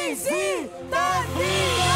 Visitandina!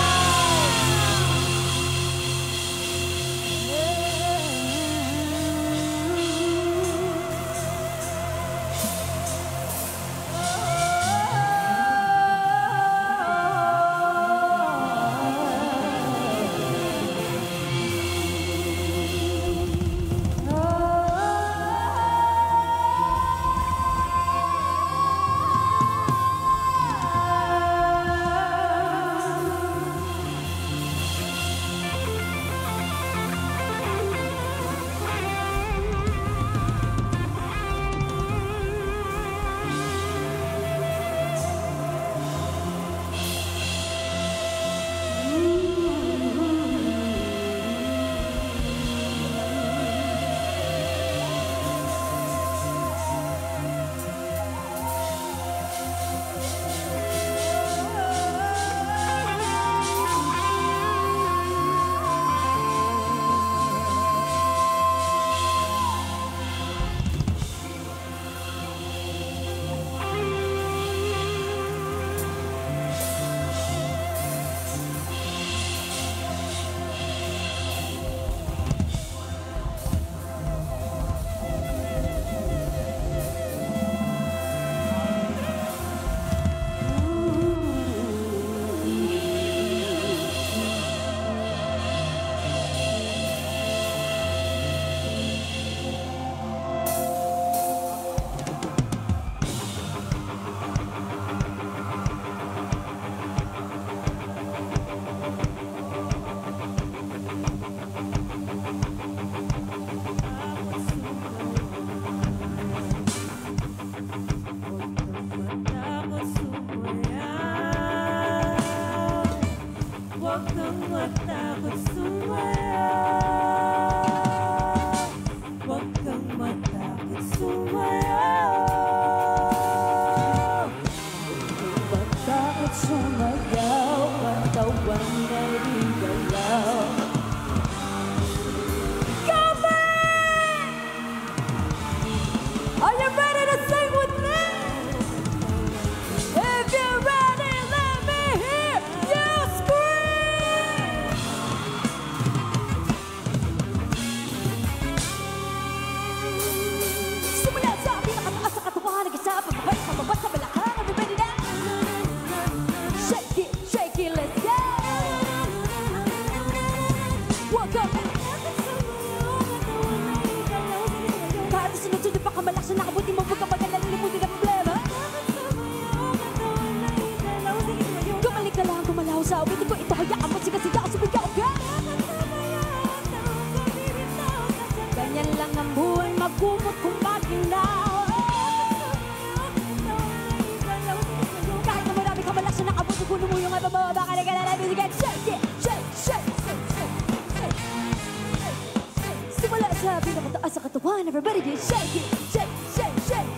Everybody just shake it, shake, shake, shake.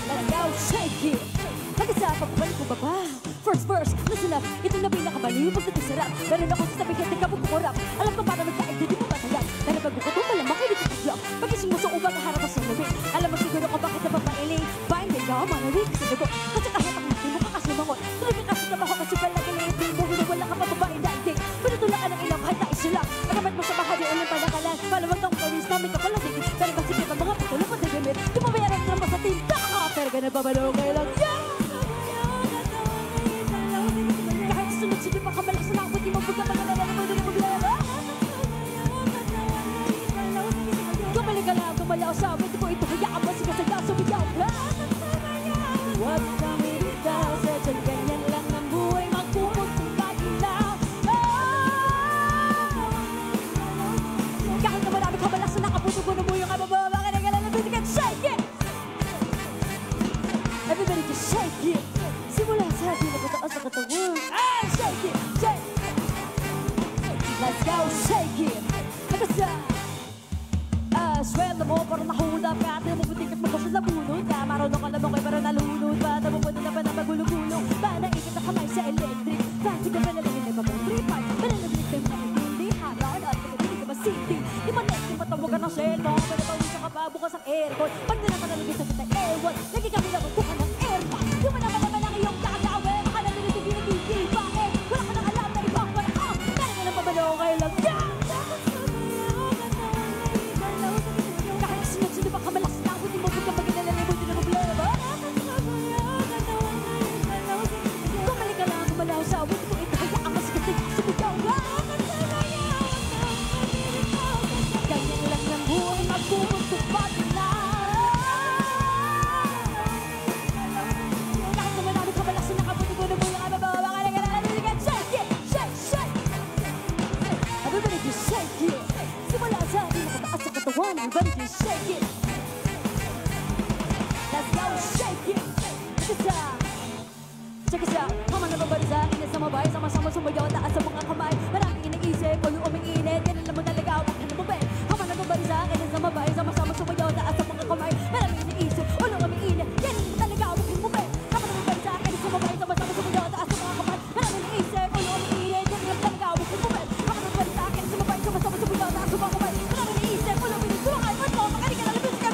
Let's go, shake it. Nag-isa, pagbalik mo ba ba? First verse, listen up. Ito na pinakabaliw, pagdating sarap. Meron ako sa sabi, hindi ka magkukurap. Alam ko paano magkain, di mo matayag. Dahil pagbuko to, malamang hindi ko kaslap. Pagising mo sa ubang, harap ka sa labi. Alam mo siguro kung bakit napapailing. Binding ka, manawig sa dugo. Kasi kahit ang hindi mo kakasimangon. Tuloy ka kasi naman ako kasi palagi na itin mo. Wala ka pa babae dating. Pinutulak ka ng ilang, kahit na isula. Agamat mo sa bahagi, ulit palakalan. Palawag kang kawis namin ka pala digit. Pero kasi kita mga patulong pa digimit. Di mo bayaran naman sa tinta. Pero ganun pa balong kayo lang. Kahit sunod-sunod pa kamalak sa nakapot. Di mo buka pagkakala na pwede na problema. Gumalik ka lang, gumalaw sa amin. Di ko ito hayaan mo. Sige sa sumigaw ka. Huwag kang iritaw. Sa ganyan lang ang buhay. Magpupot kung paginaw. Kahit na marami kamalak sa nakaputo ko na mo yung kababa. Bakit na galang na shake it! Everybody just shake it! Simula sa atin na pataas sa katawan. Ah! Shake it! Shake it! Let's go! Shake it! Nagkasa! Sweldo mo parang nahulap ka. Ate mo putik at magkasa sa bunod ka. Marunong ka lamang kayo parang nalunod. Bata mo pwede na pa na magulong-gulong. Naikit na kamay sa electric. Plastic ka pa na lang yung nagpapang 3-5. Malalaglig tayo na hindi haraon at pagkabilig ka ba city. Di ba next, di matawag ka ng cellphone. Pwede pa wisa ka pa bukas ang aircon. Pag nila ka nalagay sa kita ewan. Lagi kami lang magkuha ng airpod. Di mo naman naman ang iyong gagawin. Baka nalilitig Kaya mamana ba sa akin na sumabay, sama-sama sumayaw, taas sa mga kamay. Maraming iniisip, ulo umiinit, ganun naman talaga ako ng lumabay. Mamana ba sa akin na sumabay, sama-sama sumayaw, taas sa mga kamay. Maraming iniisip, ulo umiinit, ganun naman talaga ako ng lumabay. Mamana ba sa akin na sumabay, sama-sama sumayaw, taas sa mga kamay. Maraming iniisip, ulo umiinit, ganun naman talaga ako ng lumabay. Mamana ba sa akin na sumabay, sama-sama sumayaw, taas sa mga kamay. Maraming iniisip, ulo umiinit, sumakay, ba't mo, makaling ka na labis ka.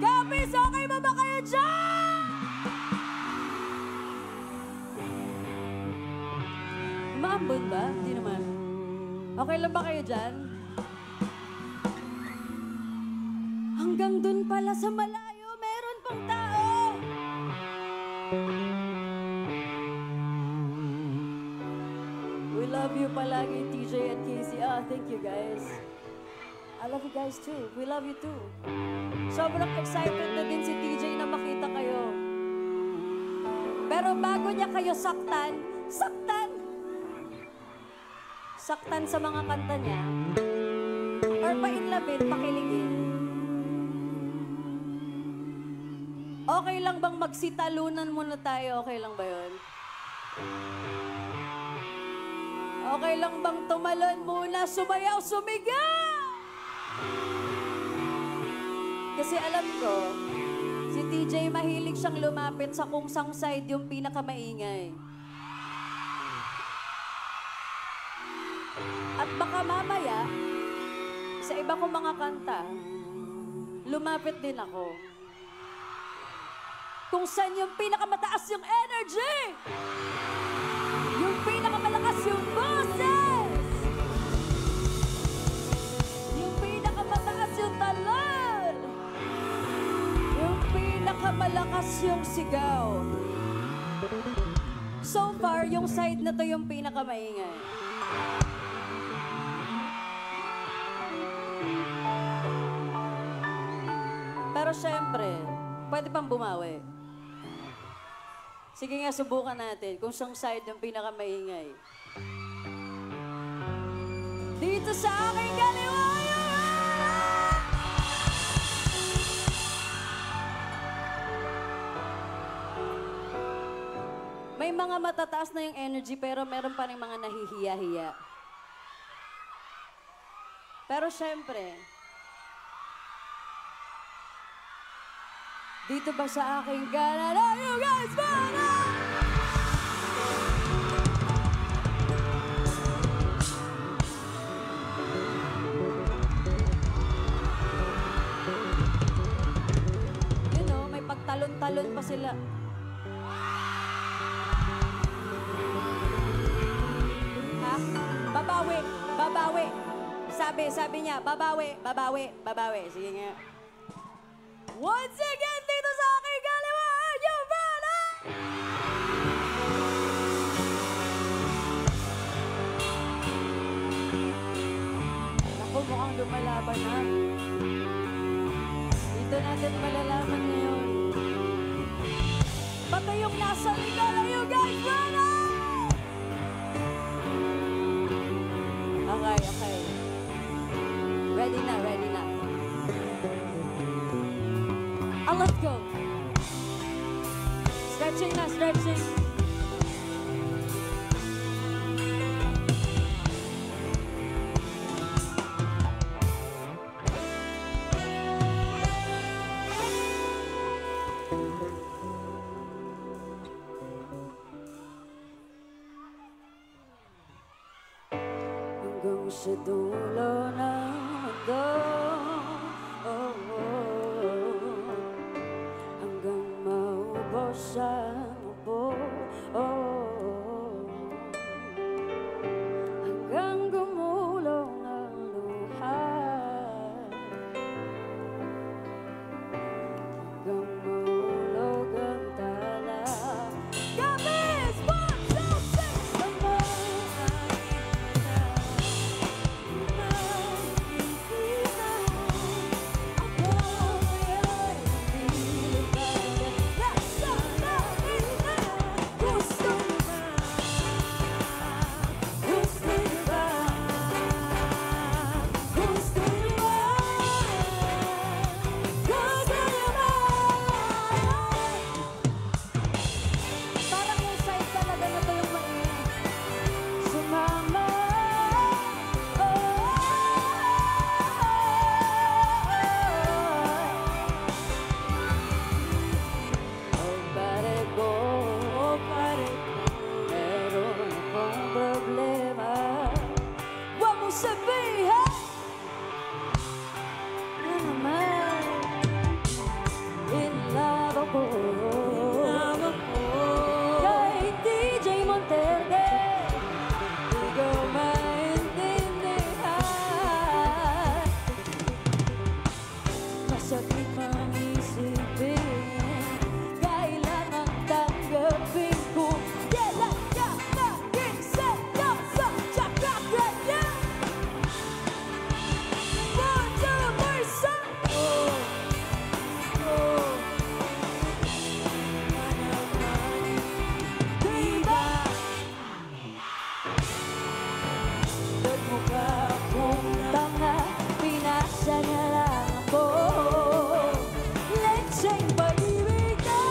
Kapis, okay ba ba kayo dyan? Maambon ba? Hindi naman. Okay lang ba kayo dyan? Hanggang dun pala sa malayo, meron pang tao. We love you palagi, TJ and Casey. Thank you guys. I love you guys too. We love you too. Sobrang excited na din si TJ na makita kayo. Pero bago niya kayo saktan, saktan sa mga kanta niya, or painlabin, pakiligin. Okay lang bang magsitalunan muna tayo? Okay lang ba yun? Okay lang bang tumalon muna, sumayaw, sumigaw? Kasi alam ko, si TJ mahilig siyang lumapit sa kung sang side yung pinakamaingay. At baka mamaya, sa iba kong mga kanta, lumapit din ako. Kung saan yung pinakamataas yung energy, yung pinakamalakas yung boses, yung pinakamataas yung talon, yung pinakamalakas yung sigaw. So far, yung side na to yung pinakamaingay. Pero syempre, pwede pang bumawi. Sige nga, subukan natin kung siyang side yung pinakamaingay. Dito sa aking kaliwayo! May mga matataas na yung energy pero meron pa rin mga nahihiya-hiya. Pero syempre, dito ba sa aking Canada, you guys wanna? You know, may pagtalon-talon pa sila. Ha? Babawi, babawi. Sabi niya, babawi, babawi, babawi. Sige nga. Once again, dito sa aking kaliwaan, Giovanna! Ako, mukhang lumalaban na. Dito natin malalaman ngayon. Pati yung nasa likod na you guys, Giovanna! Okay. Ready na, ready na. Let's go. Stretching na, stretching. Hanggang sa dulo ng mundo. Hanggang gumulong ang luha, hanggang mahulog ang tala. Kapis! 1, 2, 6! Ang mga nakikita sakit mang isipin, kailangan tanggapin ko. Kailan ka maging seryoso, tsaka ganyan. One, two, three, say, oh, oh. Diba? Nagmukha akong tanga, pinasa niya lang ako. Lecheng pag-ibig na,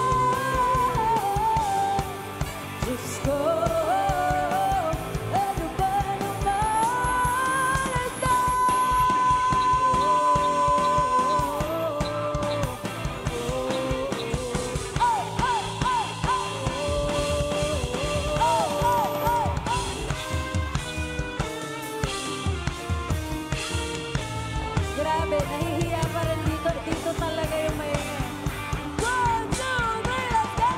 Diyos ko, ano ba naman ito? Oh, oh, oh, oh. Oh, oh, oh, oh. Grabe, nahihiya pa rin dito. Dito talaga yung may... One, two, three, let's go!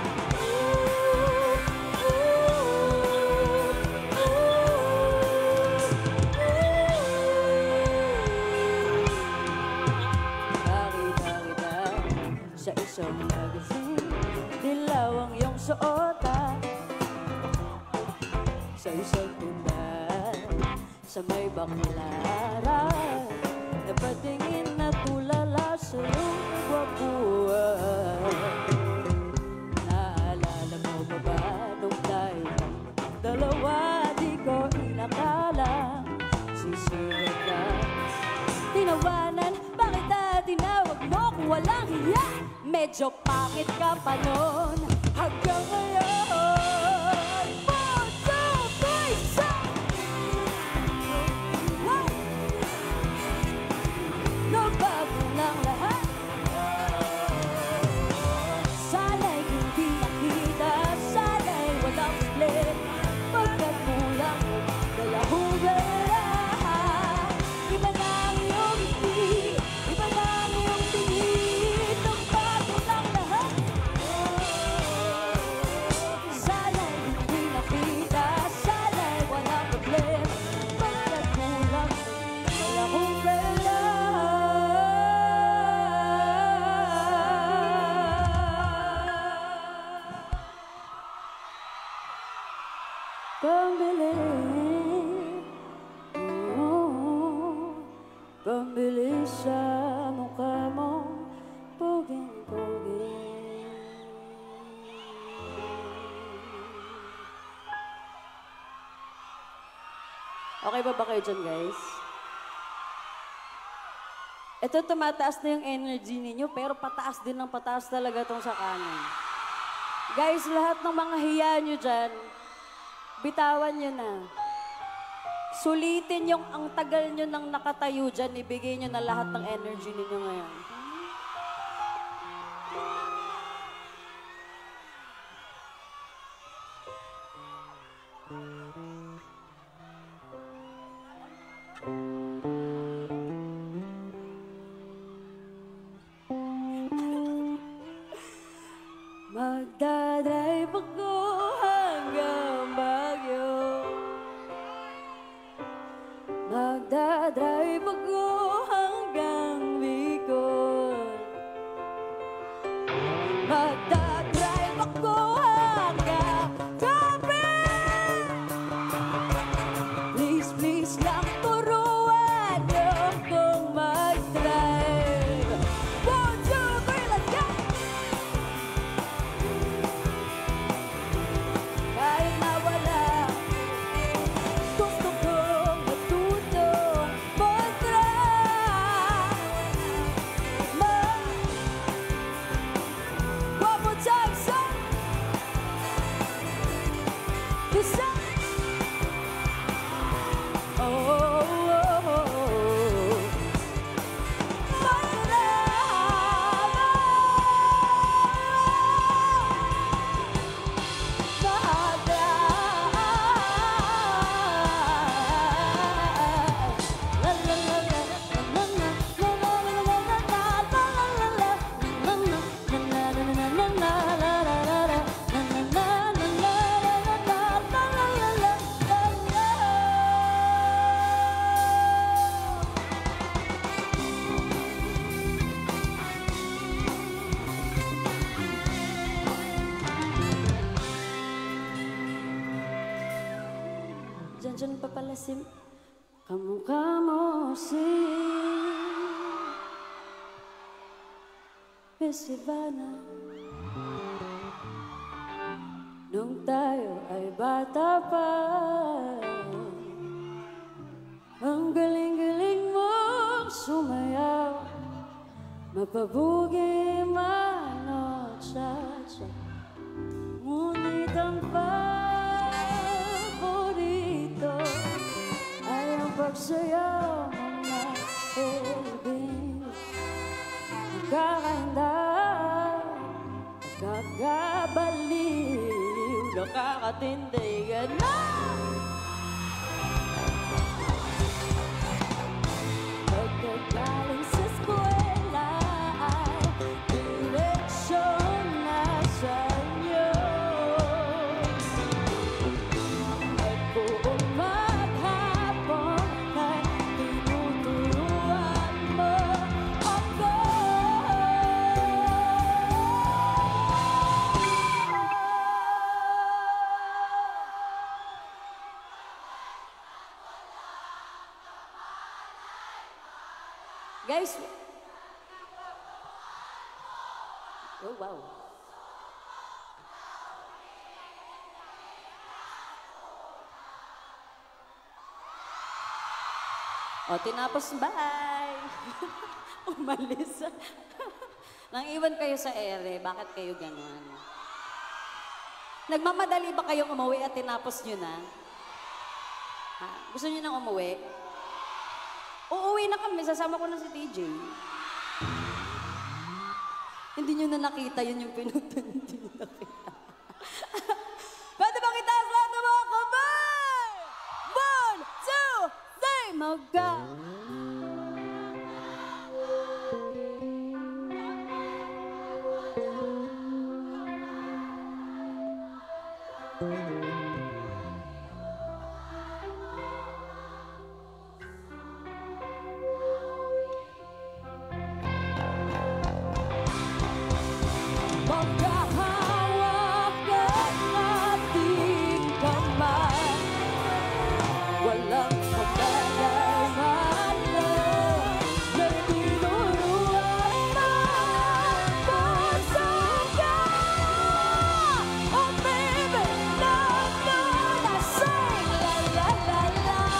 Ooh, ooh, Nakita kita sa isang magazine, dilaw ang iyong suotan. Sa isang tindahan, sa may baklaran, napatingin na tulala sa iyong gwapuan. Naalala mo ba ba nung tayo dalawa, di ko inakala sisirat ka. Tinawanan, bakit tinawag mo kung walang hiya? Medyo pangit ka pa nun, hanggang ngayon. One, two, three, say! Wow! Nabago ng lahat. Sana'y hindi nakita, sana'y walang ulit. Pagkat kulang, dalawang lahat. Iba na ang iyong ngiti, iba na ang iyong tingin. Nabago ng lahat. Sana'y hindi nakita, sana'y walang ulit. Pagkat kulang, dalawang lahat. Pambili, pambili sa mukha mo, poging-pogi. Okay ba kayo dyan, guys? Ito, tumataas na yung energy ninyo, pero pataas din ng pataas talaga tong sa kanan. Guys, lahat ng mga hiya nyo dyan, bitawan nyo na. Sulitin yung ang tagal nyo nang nakatayo dyan, ibigay nyo na lahat ng energy ninyo ngayon. Magdadrive ako hanggang Baguio. Magdadrive ako hanggang Bicol. Magdadrive ako hanggang Cavite. Please, please lang turuan niyo akong mag-drive. One, two, three, let's go! palasim. Kamukha mo si Miss Ivana. Nung tayo ay bata pa, ang galing-galing mong sumayaw, mapabugi man o cha-cha. Ngunit ang paborito ay ang pagsayaw mo na baby. Nakakahinda, nakakabaliw, nakakatindigan na. Pagkagaling sa eskwela ay direksyon na sa inyo. At buong maghapon ay tinuturuan mo ako. Guys, oh wow. O, tinapos, bye! Umalis. Nang iwan kayo sa ere, bakit kayo ganon? Nagmamadali ba kayong umuwi at tinapos nyo na? Ha? Gusto nyo nang umuwi? Uuwi na kami, sasama ko na si TJ. Hindi nyo na nakita, yun yung pinutan. Hindi nyo nakita. Pwede ba kita sa lahat ng mga kamay? 1, 2, 3, mag-ga! Magkahawak ng ating kamay, walang pagkakaman na tinuruan ng puso ka. Oh baby, love mo na sing la la la la.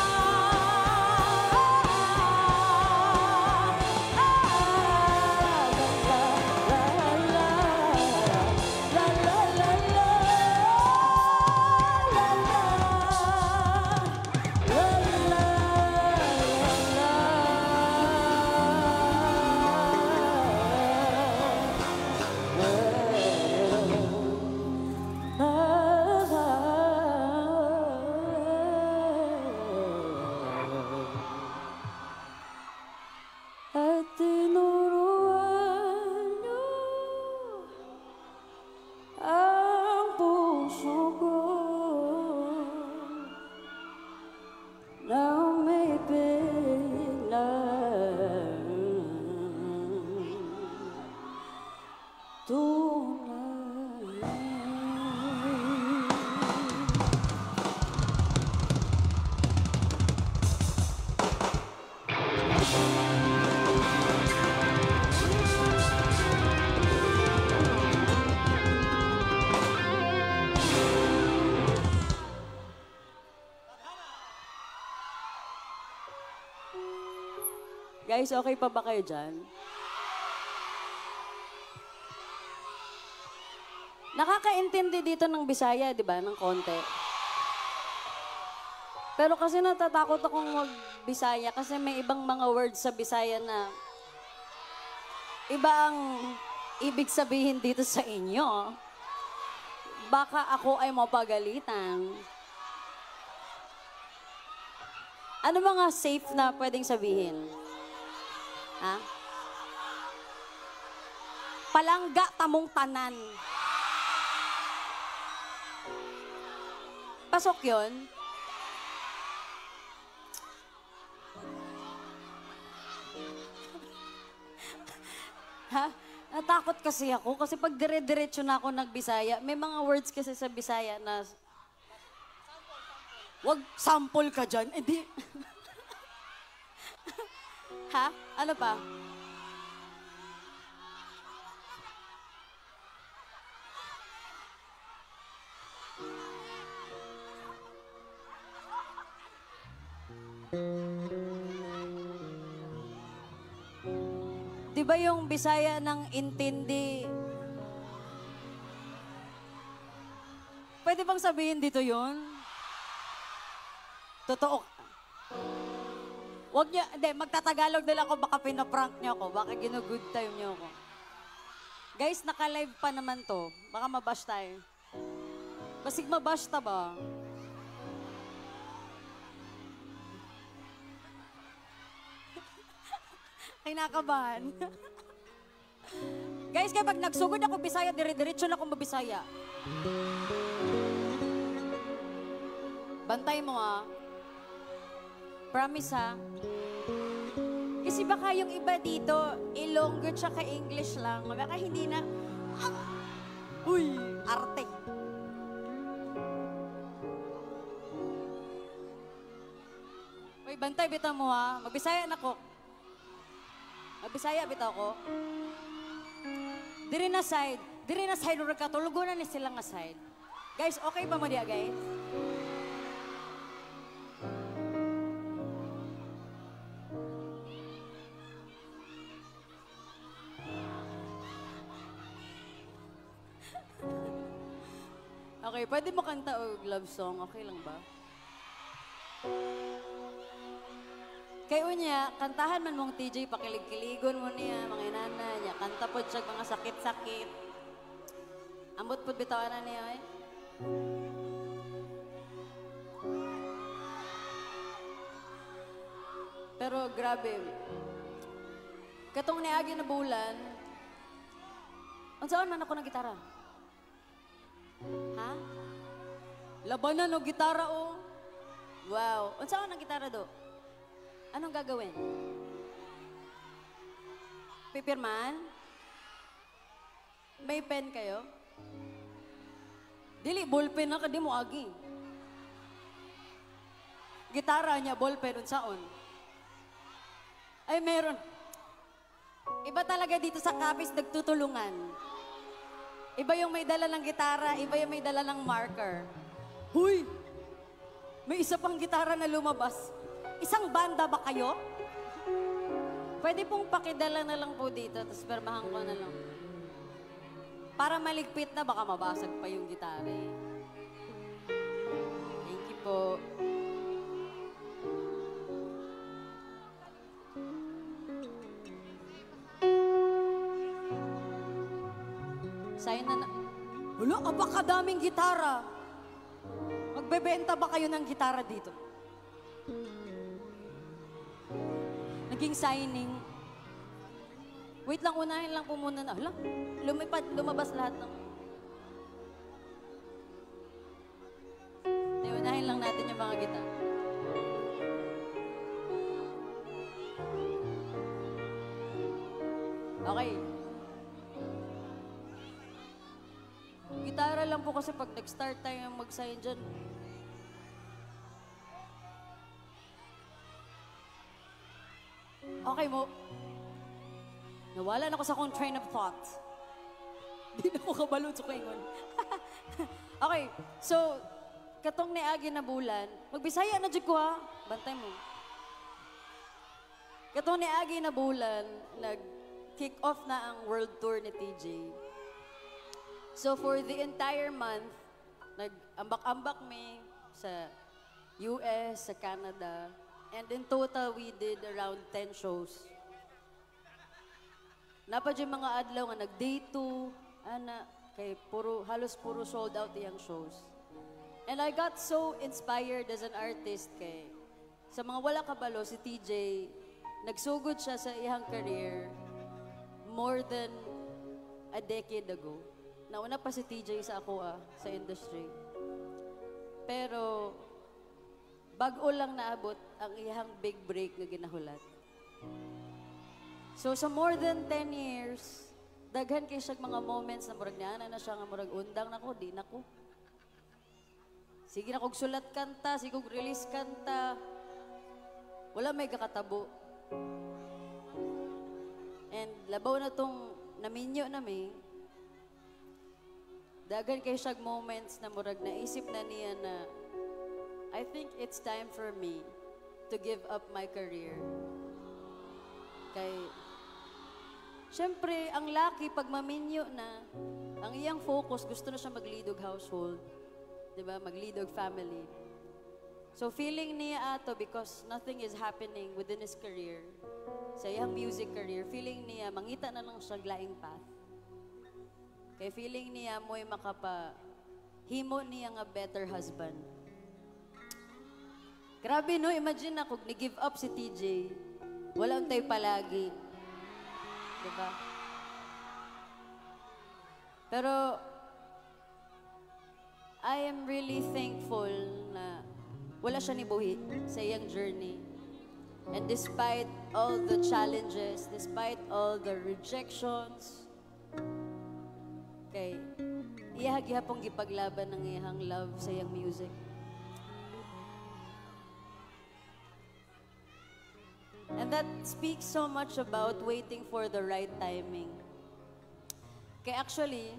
At tinuruan niyo ang puso ko na umibig ng tunay. Guys, okay pa ba kayo dyan? Nakakaintindi dito ng Bisaya, di ba? Ng konti. Pero kasi natatakot akong mag-Bisaya kasi may ibang mga words sa Bisaya na iba ang ibig sabihin dito sa inyo. Baka ako ay mapagalitan. Ano mga safe na pwedeng sabihin? Ha? Palangga tamong tanan. Pasok yun? Ha? Natakot kasi ako kasi pag dire-diretso na ako nagbisaya, may mga words kasi sa Bisaya na Wag sample ka dyan. Hindi. Ha? Ano pa? Di ba yung Bisaya ng intindi? Pwede bang sabihin dito yon? Totoo. Wag niya, hindi, magtatagalog na lang ako, baka pinaprank niyo ako, baka ginugood time niyo ako. Guys, naka-live pa naman to. Baka mabash tayo. Basig mabash ta ba? Kinakabahan. Guys, kapag nagsugod ako Bisaya, dire-diretso na akong mabisaya. Bantay mo ah. Promise ha. Kasi baka yung iba dito, Ilonggo tsaka English lang. Baka hindi na, uy, arte. Uy, bantay bitaw mo ha. Magbisaya na ko. Magbisaya bitaw ko. Diri na side. Diri na side, ura ka. Tulugunan ni sila nga side. Guys, okay ba mo diya, guys? Okay, pwede mo kanta o love song? Okay lang ba? Kay unya, kantahan man mong TJ, pakilig-kiligon mo niya, mga inana niya. Kanta po siya, mga sakit-sakit. Ambot po bitawan na niya eh. Pero grabe. Katong niagi na bulan, unsaan man ako ng gitara? Ha? Labanan o gitara o? Wow. Unsaan ng gitara do? Anong gagawin? Pipirman? May pen kayo? Dili, ballpen na ka, di mo agi. Gitara niya, ballpen, unsaon? Ay, meron. Iba talaga dito sa Capiz, nagtutulungan. Iba yung may dala ng gitara, iba yung may dala ng marker. Huy! May isa pang gitara na lumabas. Isang banda ba kayo? Pwede pong pakidala na lang po dito, tapos permahan ko na lang. Para maligpit na, baka mabasag pa yung gitara eh. Thank you po. Sayo na na... Wala, abakadaming gitara. Magbebenta ba kayo ng gitara dito? Naging signing. Wait lang, unahin lang po muna na. Hala, lumabas lahat ng... Unahin lang natin yung mga gitara. Okay. Gitara lang po kasi pag nag-start tayo mag-sign dyan. Okay mo. Nawalan ako sa akong train of thought. Di na ako kabalot sa kaingon. Okay, so, katong niagi na bulan, magbisaya na dyan ko ha. Bantay mo. Katong niagi na bulan, nag-kick off na ang world tour ni TJ. So for the entire month, nag-ambak-ambak me sa US, sa Canada, and in total, we did around 10 shows. Napad yung mga adlaw nga nag-day 2, ana, kay halos puro sold out yung shows. And I got so inspired as an artist kay sa mga wala kabalo, si TJ, nagsugod siya sa iyang career more than a decade ago. Nauna pa si TJ sa ako sa industry. Pero, bago lang naabot ang iyang big break na ginahulat. So, sa more than 10 years, daghan kay siya mga moments na murag niya na siya nga murag undang na ko, di na ko. Sige na kog sulat kanta, sige kog release kanta. Wala may kakatabo. And labaw na tong naminyo na may, dagan kay siyag moments na murag naisip na niya na I think it's time for me to give up my career. Kay, syempre, ang laki pag maminyo na, ang iyang focus, gusto na siya maglidog household. Diba? Maglidog family. So feeling niya ato because nothing is happening within his career, sa iyang music career, feeling niya, mangita na lang siya glaing path. Kaya feeling niya mo'y himo niya nga better husband. Grabe no, imagine na kung ni-give up si TJ, wala untay palagi. Diba? Pero, I am really thankful na wala siya nibuhi sa iyang journey. And despite all the challenges, despite all the rejections, kay iyahagihapong gipaglaban ng iyang love sa iyang music. And that speaks so much about waiting for the right timing. Kaya actually,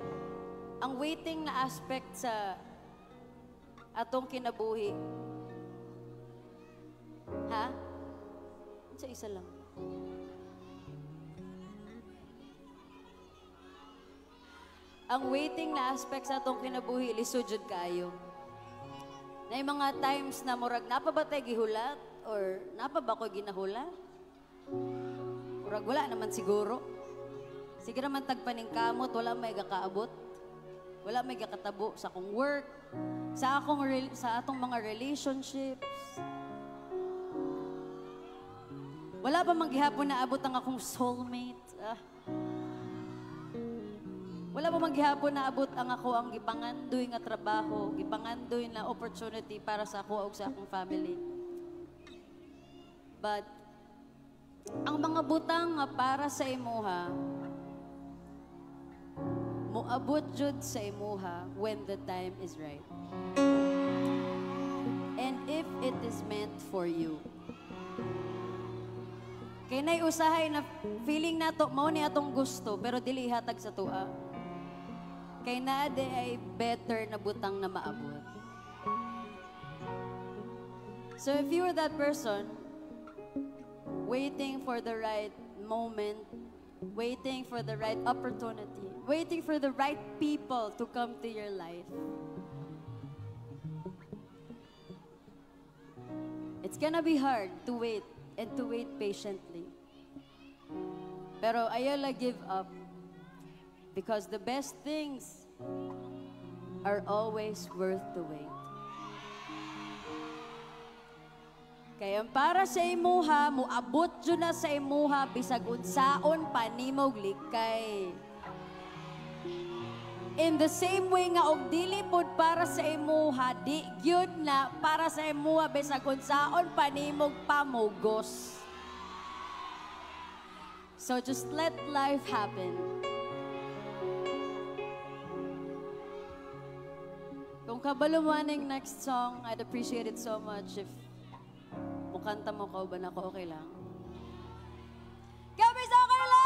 ang waiting na aspect sa atong kinabuhi, ha? Sa isa lang. Ang waiting na aspect sa atong kinabuhi, lisod jud kayo. Na yung mga times na murag, napa ba tayo gihulat? Or napa ba ko ginahulat? Murag wala naman siguro. Sige naman tagpaning kamot, wala may gakaabot. Wala may gakatabo sa akong work, sa atong mga relationships. Wala pa manggihapon na abot ang akong soulmate. Wala pa manggihapon na abot ang ako ang gipangandoy nga trabaho, gipangandoy na opportunity para sa ako o sa akong family. But, ang mga butang nga para sa imuha, moabot jud sa imuha when the time is right. And if it is meant for you. Kay nay usahay na feeling nato mao ni atong gusto pero dili hatag sa tua. Kay naa ay better na butang na maabot. So if you are that person waiting for the right moment, waiting for the right opportunity, waiting for the right people to come to your life, it's gonna be hard to wait and to wait patiently. Pero ayala give up because the best things are always worth the wait. Kaya para sa imuha, muabot dyan na sa imuha, bisag unsaon panimog likay. In the same way nga, og dili pod para sa imuha, di gyud na para sa imuha, bisag unsaon panimog pamugos. So just let life happen. Kung kabalo mo aning next song, I'd appreciate it so much if kanta mo ka ba na ako, okay lang? Gabis, okay lang!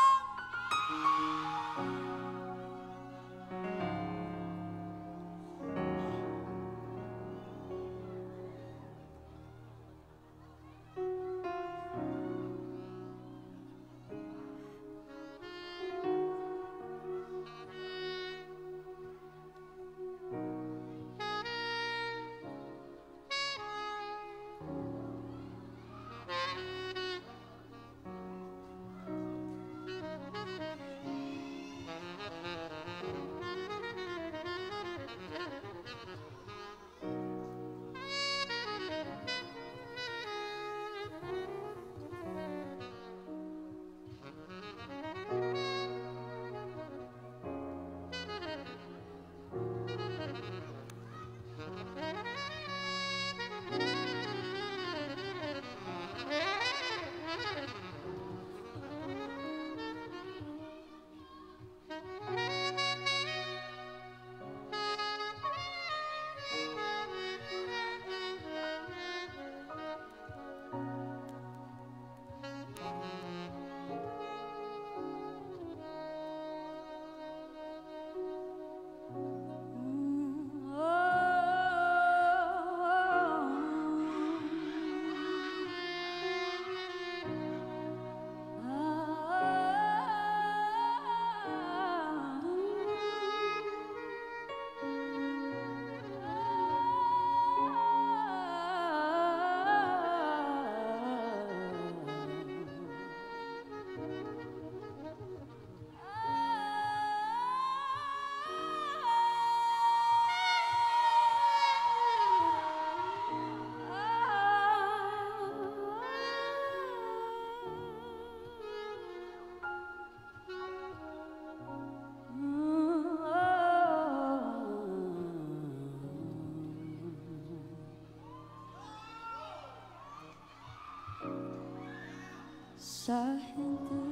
sa hindi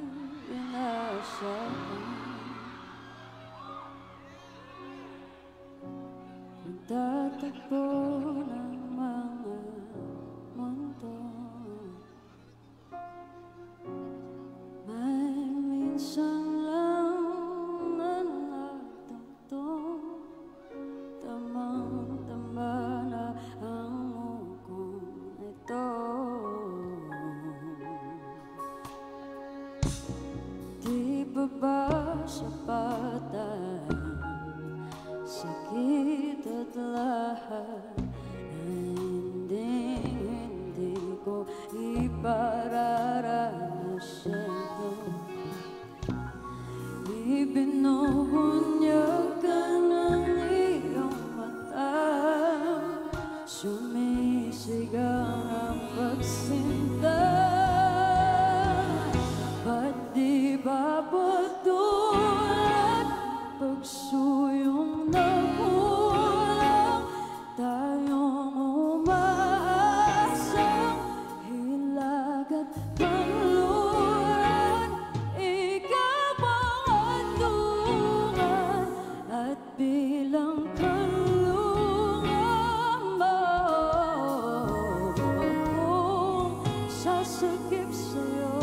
inaasahan. Nagtatakbo ng mga mundo. May minsan lang na nagtagtong tamang-tama na ang mukong ito. Di ba ba sapat ang sakit at lahat na hindi ko ipararanasan ito? Ibinuhunyag ka ng iyong mata, sumisigaw ng pagsinta. Ba't di ba patulat pagsuyong nakulang tayong umaasang hilag at kanluran? Ikaw ang atungan at bilang kanlungan mo akong sasagip sa'yo.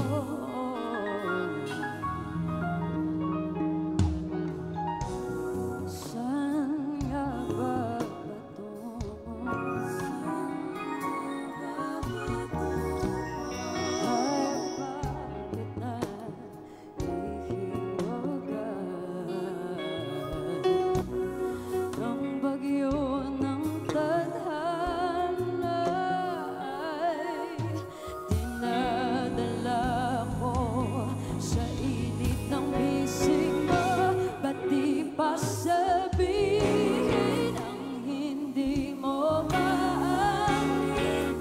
Saan nga ba patungo? Ay bakit nahihiwagan ang bagyo ng tadhana ay dinadala ko sa init ng bisig mo? Ba't di pa sabihin ang hindi mo maamin?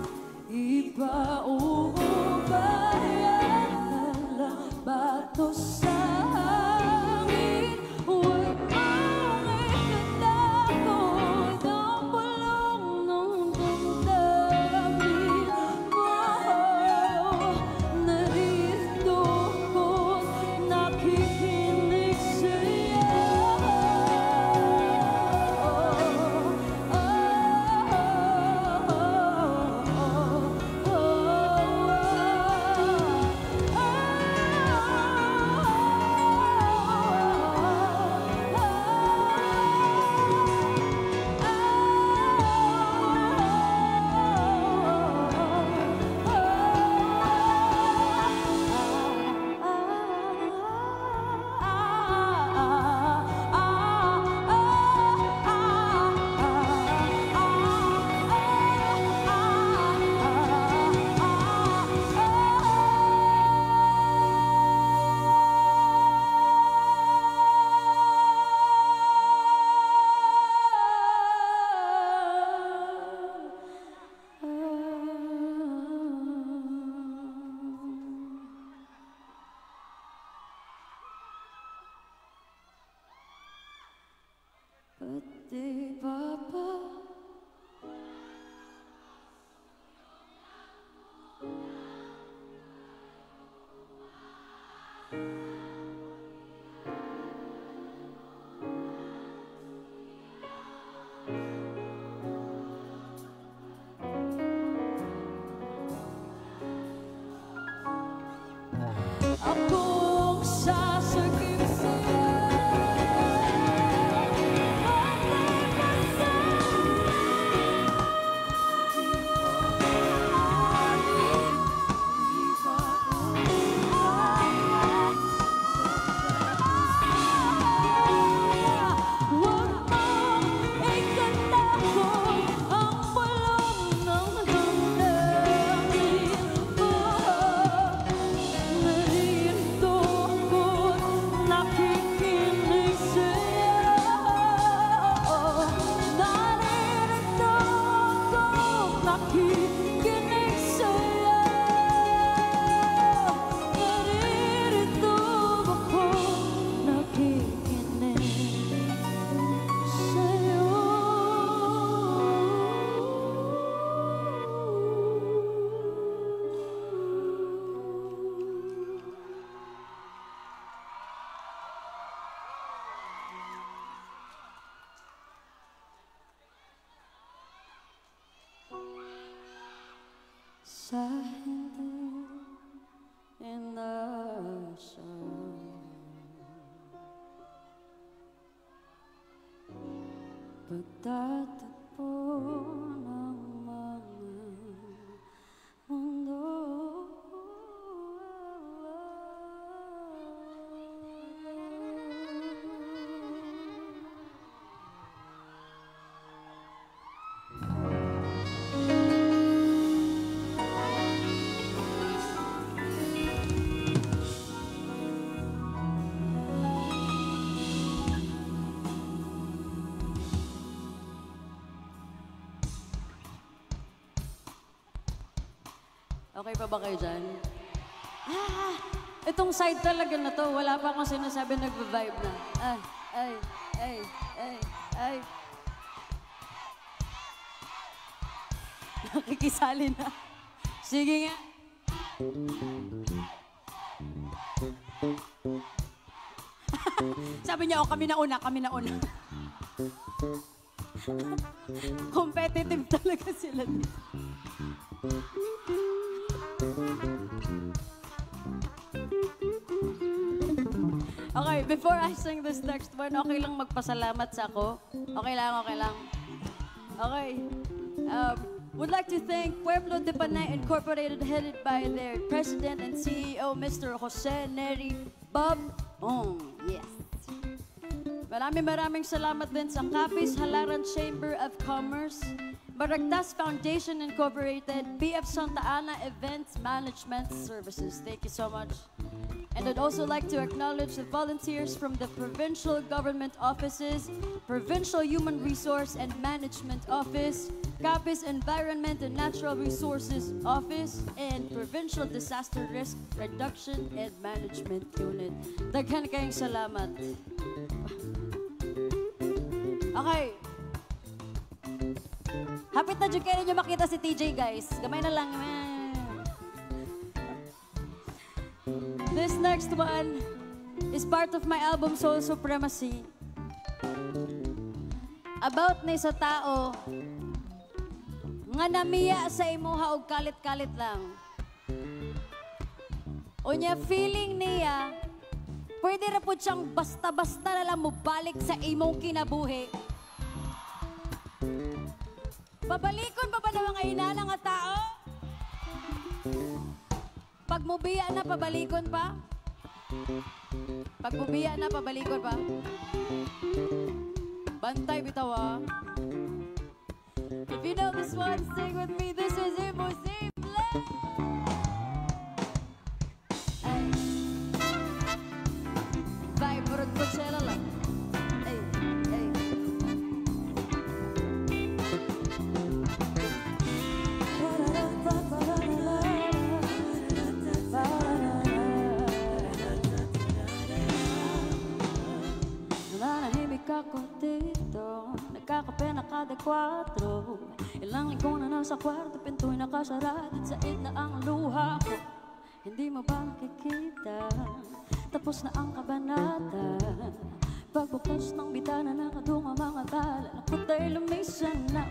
Ipauubayan na lang bato sa hangin. Huwag mong ikatakot ang bulong ng damdamin mo. Narito ko't nakikinig sa'yo. Ba't di ba ba akong sasagip sa'yo? Ba't di ba pagtatagpo ng mga mundo. Okay pa ba kayo dyan? Itong side talaga na to, wala pa akong sinasabi nagbe-vibe na. Ay. Nakikisali na. Sige nga. Sabi niya, kami na una. Competitive talaga sila dito. Okay, before I sing this next one, okay lang magpasalamat sa ako? Okay lang. Okay. Would like to thank Pueblo de Panay Incorporated, headed by their president and CEO, Mr. Jose Neri Bob Ong. Yes. Maraming salamat din sa Capiz Halaran Chamber of Commerce, Baragtas Foundation Incorporated, BF Santa Ana Events Management Services. Thank you so much. And I'd also like to acknowledge the volunteers from the Provincial Government Offices, Provincial Human Resource and Management Office, Capiz Environment and Natural Resources Office, and Provincial Disaster Risk Reduction and Management Unit. Daghan kayong salamat. Okay. Hapit na dyan kayo ninyo makita si TJ, guys. Gamay na lang. This next one is part of my album Soul Supremacy. About na sa tao nga namiya sa imuha og kalit-kalit lang. Unya feeling niya, pwede ra po siyang basta-basta na lang mubalik sa imong kinabuhi. Pabalikon pa ba na mga inana nga tao? Pag mubiya na, pabalikon pa? Pag mubiya na, pabalikon pa? Bantay bitawa. If you know this one, sing with me. This is Imposible! Ay. Vibe, murag Coachella lang. Ay. Nananahimik ako dito, nagkakape na kada 4. Ilang linggo na nasa kwarto, pinto'y nakasara, said na ang luha ko. Hindi mo ba nakikita? Tapos na ang kabanata. Pagbukas ng bitana, nakadunga mga tala, nakutay lumisan na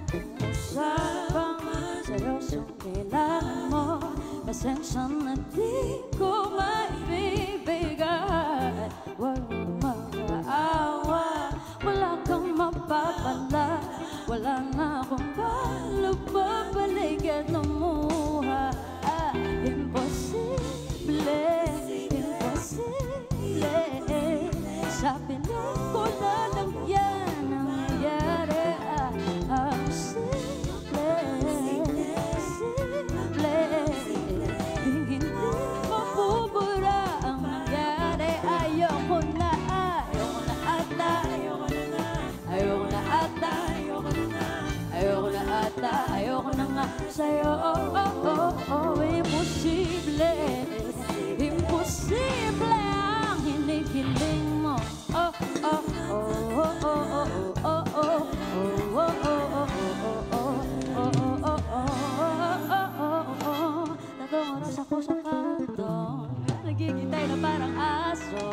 usapang seryosong kailangan mo. Pasensya na di ko maibibigay. Huwag mo mag-aawa, wala kang mapapala. Wala na akong balo, babalik at lumuha. Imposible, imposible. Sa piling ko na lang yan ang nangyari. Simple, simple. Hindi mabubura ang nangyari. Ayoko na ata. Ayoko na nga sa'yo. Imposible, imposible ang hinihiling mo. Tatlong oras ako sa kanto, nagigitay na parang aso.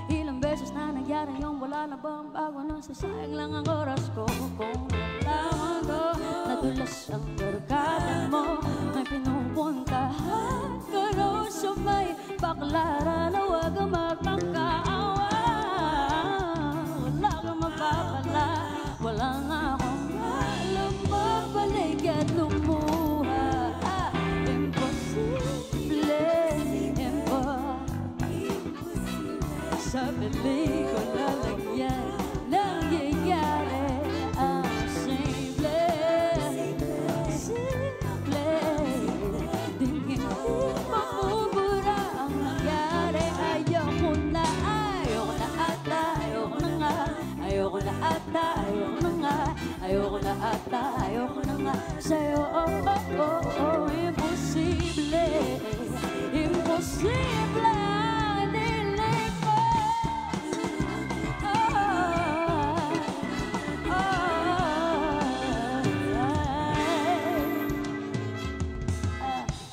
Ilang beses na nangyari yung wala na bang bago, nasasayang lang ang oras ko. Kung nalaman ko, nadulas ang barkada mo, may pinupuntahan ka raw sa may baklaran na huwag kang magpangkaawa. Wala kang mapapala, wala nga di ko lalagyan. Nangyayari ang simple, simple. Di hindi mabubura ang nangyari. Ayoko na ata, ayoko na nga. Ayoko na ata, ayoko na nga. Ayoko na ata, ayoko na nga sa'yo. Oh, oh, oh, oh. Imposible, imposible ang dilim mo.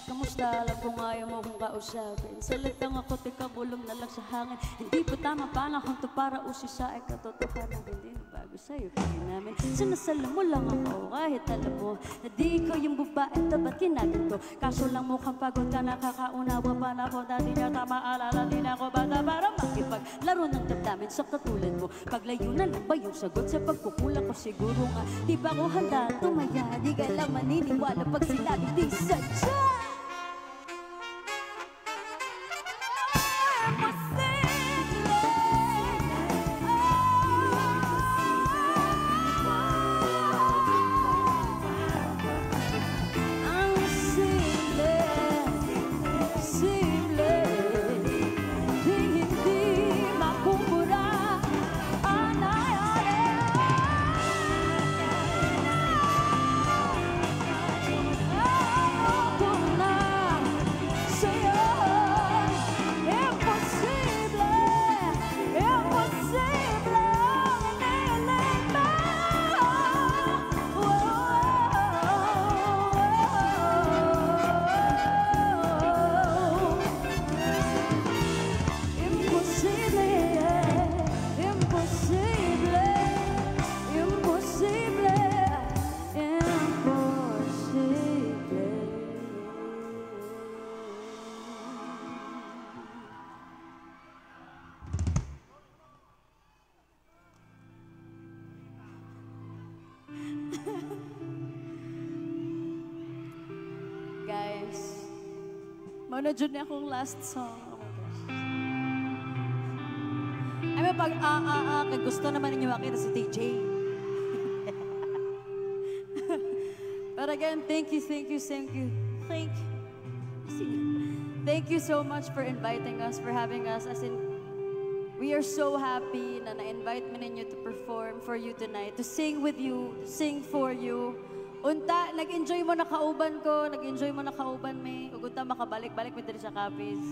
Kamusta? Alam kong ayaw mo kong kausapin. Salitang ako, tikabulong na lang sa hangin. Hindi pa tama panahon to para usisain katotohanan. Hindi na bago sa'yo kaya namin. Sinasala mo lang ako kahit alam mo na di ko yung babae to ba't kinaganto. Kaso lang mukhang pagod ka, nakakaunawa pa na ako. Dati niya tama alala, di na ako bata para makipaglaro ng damdamin sa katulad mo. Paglayo na lang ba yung sagot sa pagkukulang ko? Siguro nga di ba ako handa tumaya. Di ka lang maniniwala pag sinabi di sadya. Guys, mauna dyan na akong last song. Oh my gosh. Ay, may pag kay gusto naman ninyo makita si TJ. But again, thank you. Thank you so much for inviting us, for having us. As in, we are so happy na na-invite mo ninyo to perform for you tonight, to sing with you, to sing for you. Unta, nag-enjoy mo na kauban ko, nag-enjoy mo na kauban me. Ugunta makabalik-balik mo dito sa Capiz.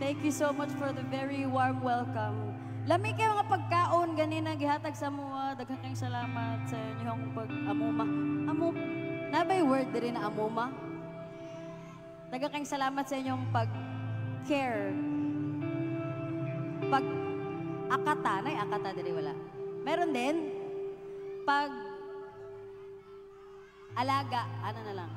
Thank you so much for the very warm welcome. Lami kayo mga pagkaon, ganina, gihatag sa mua. Daghang kayong salamat sa inyong pag-amuma. Nabay word din na amuma? Daghang kayong salamat sa inyong pag-care. Pag-akata. Akata din wala. Meron din, alaga, ano na lang.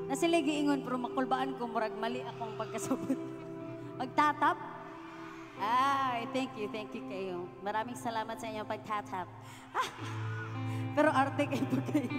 Nasiligi ingon, pero makulbaan ko, murag mali akong pagkasabot. Pagtatap? Ay, thank you kayo. Maraming salamat sa inyong pagtatap. Pero arte kayo po kayo.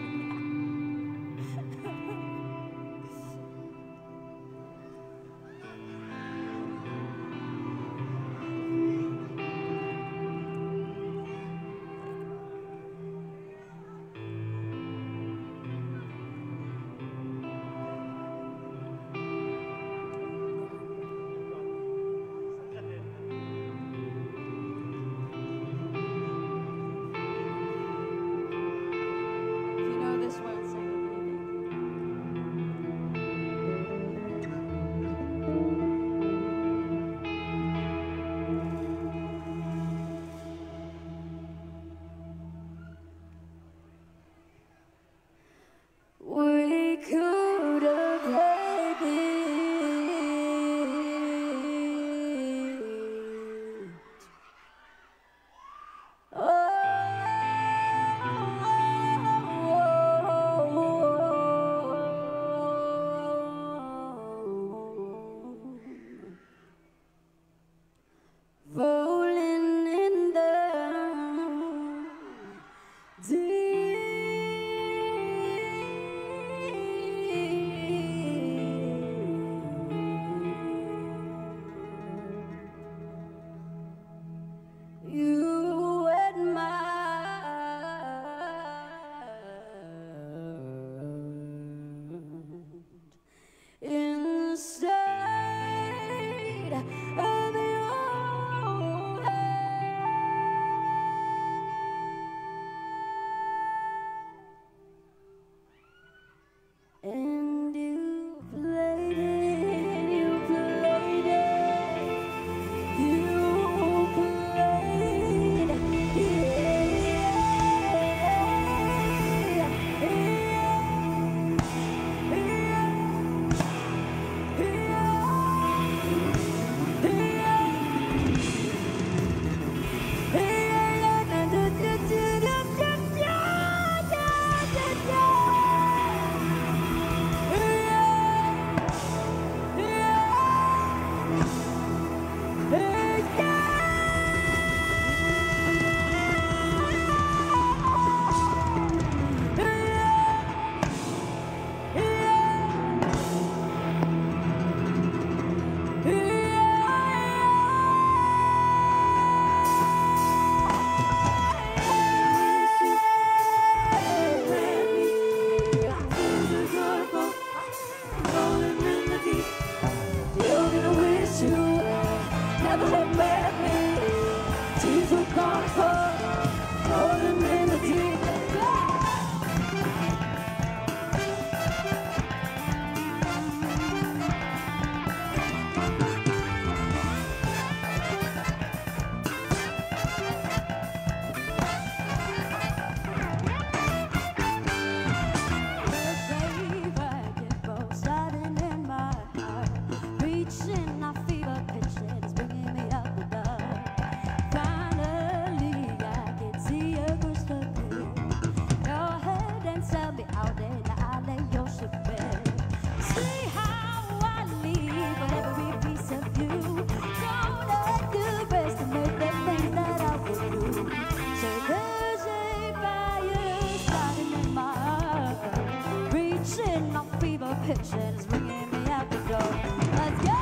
apprehension is bringing me out the door. Let's go!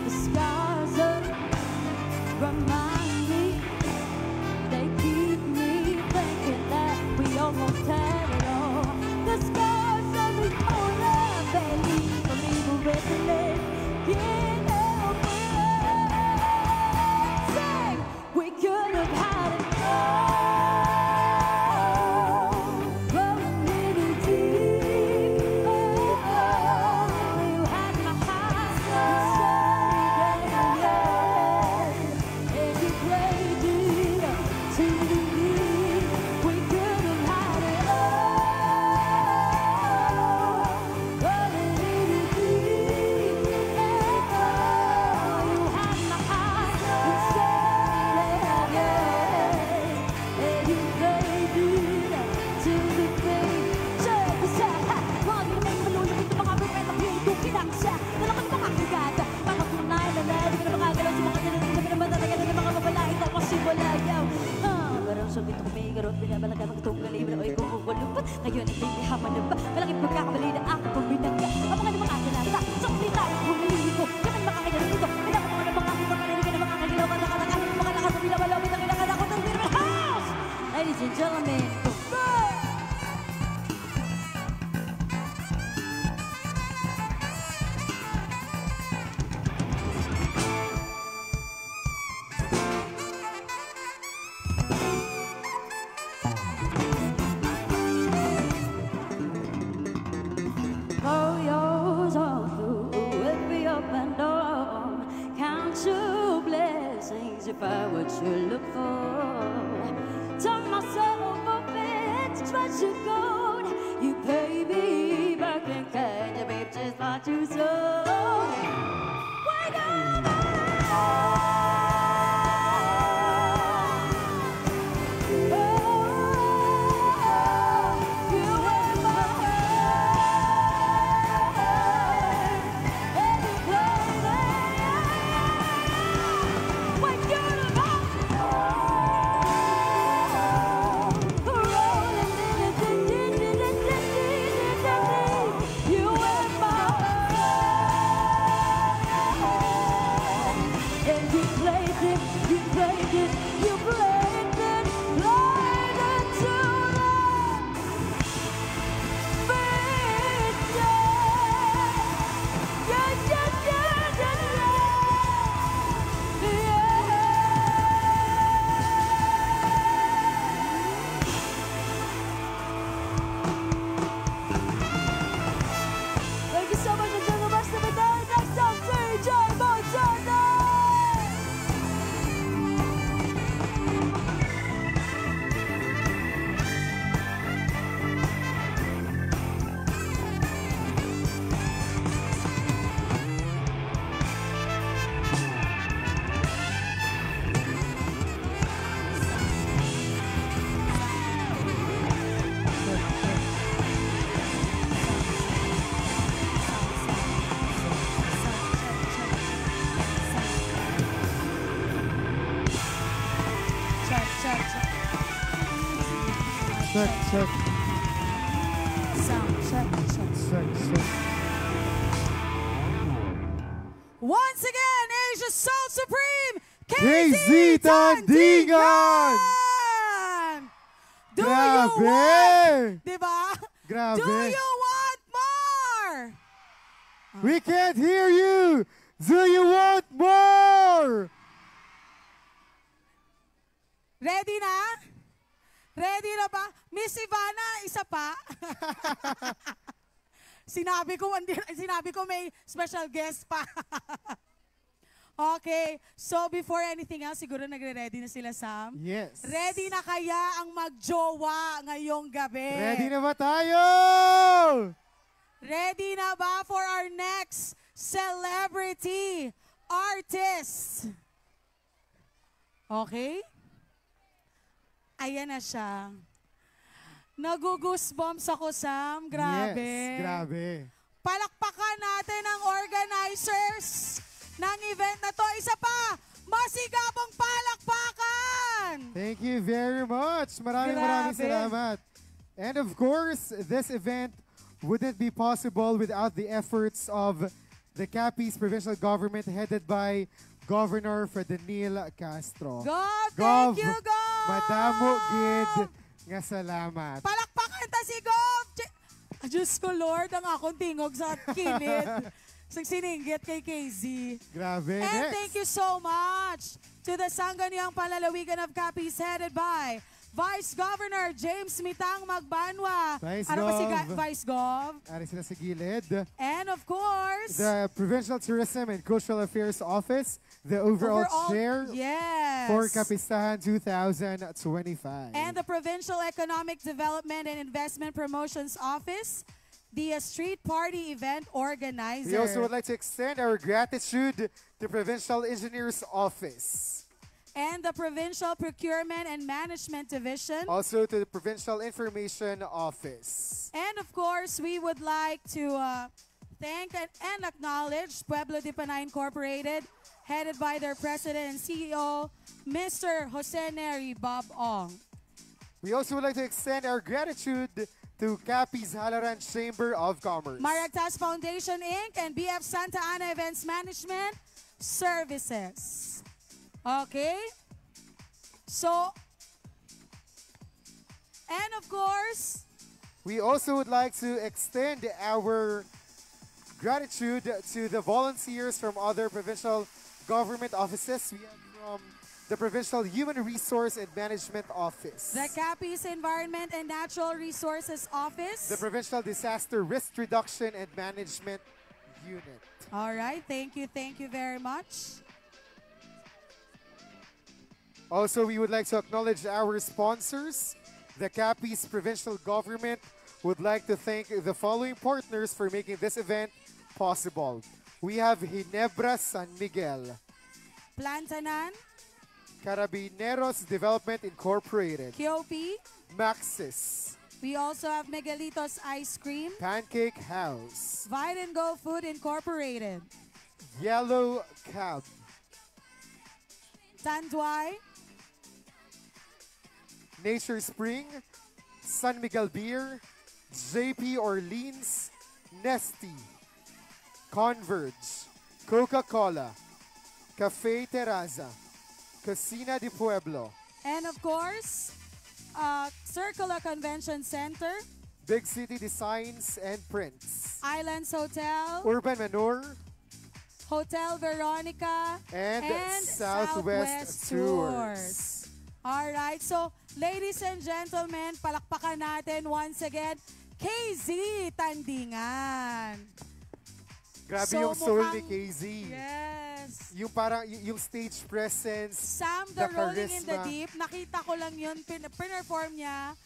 The scars of remind me, they keep me thinking that we almost had it all. The scars of the old love, they leave for me to resonate. Can't help but sing. We could have had it all. Rolling little deep. Oh, you had my heart so and you played it to the beat. We could have had it all. Rolling little deep. Oh, you had my heart so and you played it to the beat. Check this out. Mga ginay malulupit ng mga propetang hinto kinaksa. Nalaman ng mga kagada. Mga tunay na di ka na makagalaw sa mga dinating na pinamatagal ng mga babalai. Tapos si walayaw. Parang sabi ito kumigarot. Binabalaga ng itong galim na oy kung kukulupot. Ngayon ay tinihaman na ba? Malaking pagkakamali na ako kung binangga. Ang mga namang akinata. Sa kulita ay humili ko. Naman makakagalaw dito. Pinaka mga namang ako. Pagkarinig na makakagalaw. Mga nakasabi na malawit ang kinakadakot ng Beautiful House. Ladies and gentlemen, for yours all through every open door. Count your blessings if I what you look for. Turn myself up into treasure gold. You pay me back in kind, you babe, just what you sold. Wake up! Thank you so much and enjoy the rest of the day. Next up, DJ Montana! Check, check, Sound check. check, check. Once again, Asia Soul Supreme, KZ Tandingan! Do you Grabe! want, diba? Grabe. Do you want more? We can't hear you! Do you want more? Ready na? Ready na ba? Miss Ivana, isa pa? Sinabi ko may special guest pa. Okay, so before anything else, siguro nagre-ready na sila, Sam? Yes. Ready na kaya ang magjowa ngayong gabi? Ready na ba tayo? Ready na ba for our next celebrity artist? Okay? Ayan na siya. Nagugoosebumps ako, Sam. Grabe. Yes, grabe. Palakpakan natin ang organizers ng event na to. Isa pa, masigabong palakpakan! Thank you very much. Maraming Grabe. salamat. And of course, this event wouldn't be possible without the efforts of the Capiz provincial government headed by Governor Ferdinand Castro. Gov, Gov, thank you, Gov! Madamo gid nga salamat. Palakpakan ta si Gov! Diyos ko, Lord, ang akong tingog sa kilid. Sa sininggit kay KZ. Grabe. And Next. thank you so much to the Sangguniang Panlalawigan of Capiz headed by Vice Governor James Mitang Magbanwa. Vice Ano ba si Gov. Vice Gov? Ari sila sa gilid. And of course, The Provincial Tourism and Cultural Affairs Office, the overall chair yes. for Kapistahan 2025. And the Provincial Economic Development and Investment Promotions Office, the Street Party Event Organizer. We also would like to extend our gratitude to Provincial Engineers Office. And the Provincial Procurement and Management Division. Also to the Provincial Information Office. And of course, we would like to thank and acknowledge Pueblo de Panay Incorporated, headed by their President and CEO, Mr. Jose Neri Bob Ong. We also would like to extend our gratitude to Capiz Halaran Chamber of Commerce. Maragtas Foundation Inc. and BF Santa Ana Events Management Services. Okay? So, and of course, We also would like to extend our gratitude to the volunteers from other provincial government offices. We have from the Provincial Human Resource and Management Office, the Capiz Environment and Natural Resources Office. the Provincial Disaster Risk Reduction and Management Unit. All right, thank you very much. Also, we would like to acknowledge our sponsors. The Capiz Provincial Government would like to thank the following partners for making this event possible. We have Ginebra San Miguel, Plantanan, Carabineros Development Incorporated, QOP. Maxis, We also have Miguelitos Ice Cream, Pancake House, Vite and Go Food Incorporated, Yellow Cab, Tanduay, Nature Spring, San Miguel Beer, JP Orleans, Nesty, Converge, Coca-Cola, Cafe Terraza, Casina de Pueblo, and of course, Circular Convention Center, Big City Designs and Prints, Islands Hotel, Urban Manure, Hotel Veronica, and Southwest Tours. All right, so ladies and gentlemen, palakpakan natin once again, KZ Tandingan. Grabe So, yung soul ni mukhang- KZ. Yes. Yung parang, yung stage presence, Sam, the the Rolling in the charisma. Deep, nakita ko lang yun, perform niya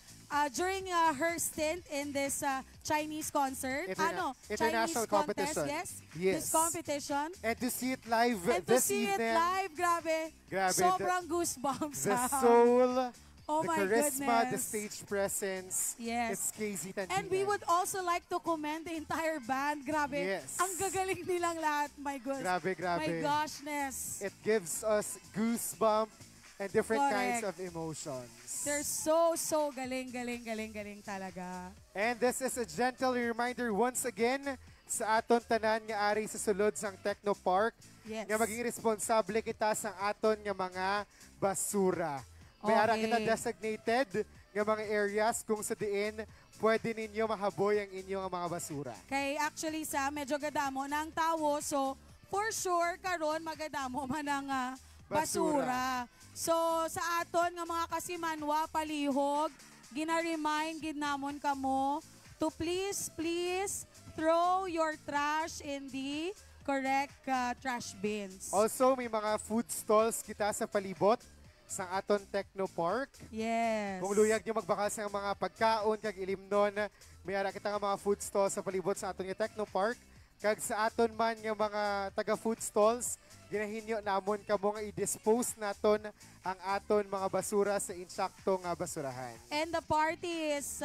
during her stint in this Chinese concert. International Chinese competition. contest, yes? Yes. This competition. And to see it live And to this see it evening, live, grabe. Grabe, Sobrang goosebumps. the Sam. soul, Oh the my charisma, the goodness. stage presence, Yes. it's KZ Tandingan. And we would also like to commend the entire band. Grabe. Yes. Ang gagaling nilang lahat. My goodness. Grabe, grabe. My goshness. It gives us goosebump and different kinds Correct. of emotions. They're so galing talaga. And this is a gentle reminder once again sa aton tanan nga ari sa sulod sang Techno Park Yes. nga maging responsable kita sa aton nga mga basura. May ara Okay. kita designated nga mga areas kung sa diin pwede ninyo mahaboy ang inyong mga basura. Kay actually sa medyo gadamo ng tawo, so for sure karon magadamo man ang basura. So sa aton nga mga kasimanwa palihog, gina-remind gid namon kamo to please throw your trash in the correct trash bins. Also, may mga food stalls kita sa palibot sa aton Techno Park. Yes. Kung luyag nyo magbakal sa mga pagkaon kag ilimnon, may ara kita nga mga food stalls sa palibot sa aton nga Techno Park. Kag sa aton man nga mga taga food stalls, ginahinyo namon kamo nga i-dispose naton ang aton mga basura sa insakto nga basurahan. And the party is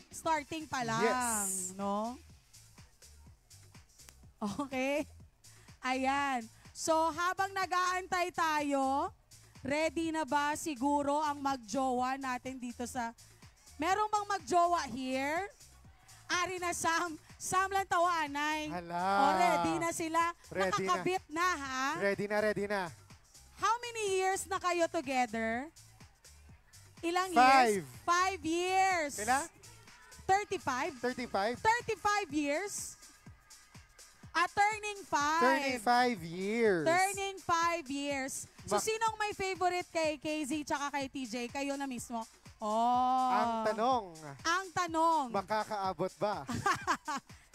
starting pa lang, Yes. no? Okay. Ayan. So habang nag-aantay tayo, ready na ba siguro ang magjowa natin dito sa... Merong bang magjowa here? Ari na Sam. Sam lang tawaanay. Hala. O, ready na sila. Ready na. Nakakabit na, ha? Ready na, ready na. How many years na kayo together? Ilang 5. years? 5 years. Kila? 35? 35? 35 years? Turning 5. 35 years. Turning 5 years. So, Ma- sinong may favorite kay KZ tsaka kay TJ? Kayo na mismo? Oh. Ang tanong, Ang tanong. makakaabot ba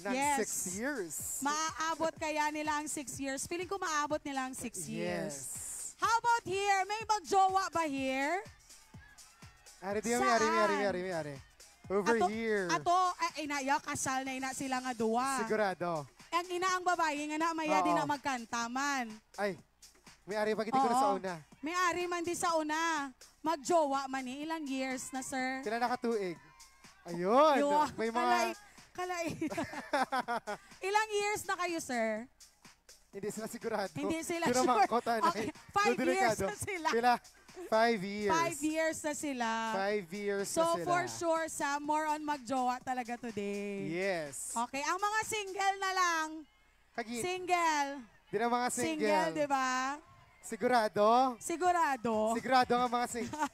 ng Yes. 6 years? Maaabot kaya nila ang 6 years? Feeling ko maaabot nila ang 6 years. Yes. How about here? May magjowa ba here? Ari, di Saan? may. Over Ato, here. inaya, kasal na ina sila nga duwa. Sigurado. Ang ina ang babae nga na maya Oo. din na magkantaman. Ay, may ari pag hindi ko na sa una. May ari man di sa una. Magjowa man ni. Ilang years na, sir? Sila nakatuig. Ayun. Yo, May mga... kalay. Ilang years na kayo, sir? Hindi sila sigurado. Hindi sila Pero sure. mangkotan Okay, 5 years na sila. Sila, 5 years. 5 years na sila. 5 years So, na sila. for sure, Sam, more on magjowa talaga today. Yes. Okay, ang mga single na lang. Kagi, Single. di na mga Single, single. di ba? Sigurado. Sigurado. Sigurado nga mga single.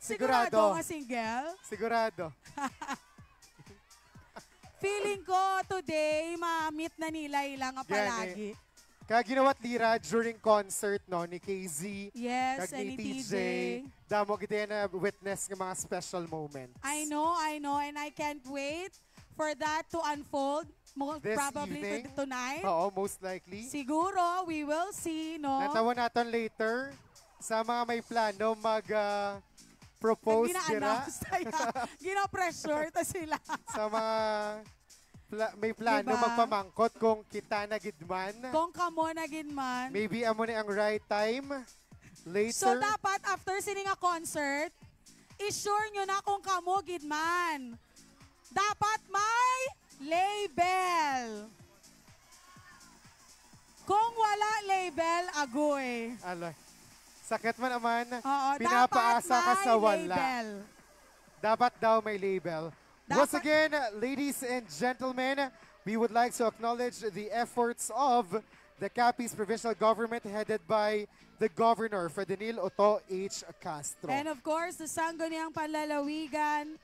Sigurado nga single. Sigurado. Feeling ko today, ma-meet na nila ilang nga palagi. Kaya ginawat lira during concert no ni KZ. Yes, kag and ni ni TJ. TJ. Damo kita na witness ng mga special moments. I know, and I can't wait for that to unfold. Most This probably evening? tonight. Oo, most likely. Siguro, we will see, no? Natawa natin later sa mga may plano propose dira Gina-announce tayo. Gina-pressure ta sila. sa mga may plano Diba? magpamangkot kung kita na gidman. Kung kamo na gid man. Maybe amo ni ang right time later. So dapat after sining a concert, i-sure nyo na kung kamo gid man. Dapat may label. Kung wala label, agoy. Ala. Sakit man naman. Oo, Pinapaasa ka dapat sa may wala. label. Dapat daw may label. Once Dapat- again, ladies and gentlemen, we would like to acknowledge the efforts of the Capiz Provincial Government headed by the Governor, Ferdinand Otto H. Castro. And of course, the Sangguniang Panlalawigan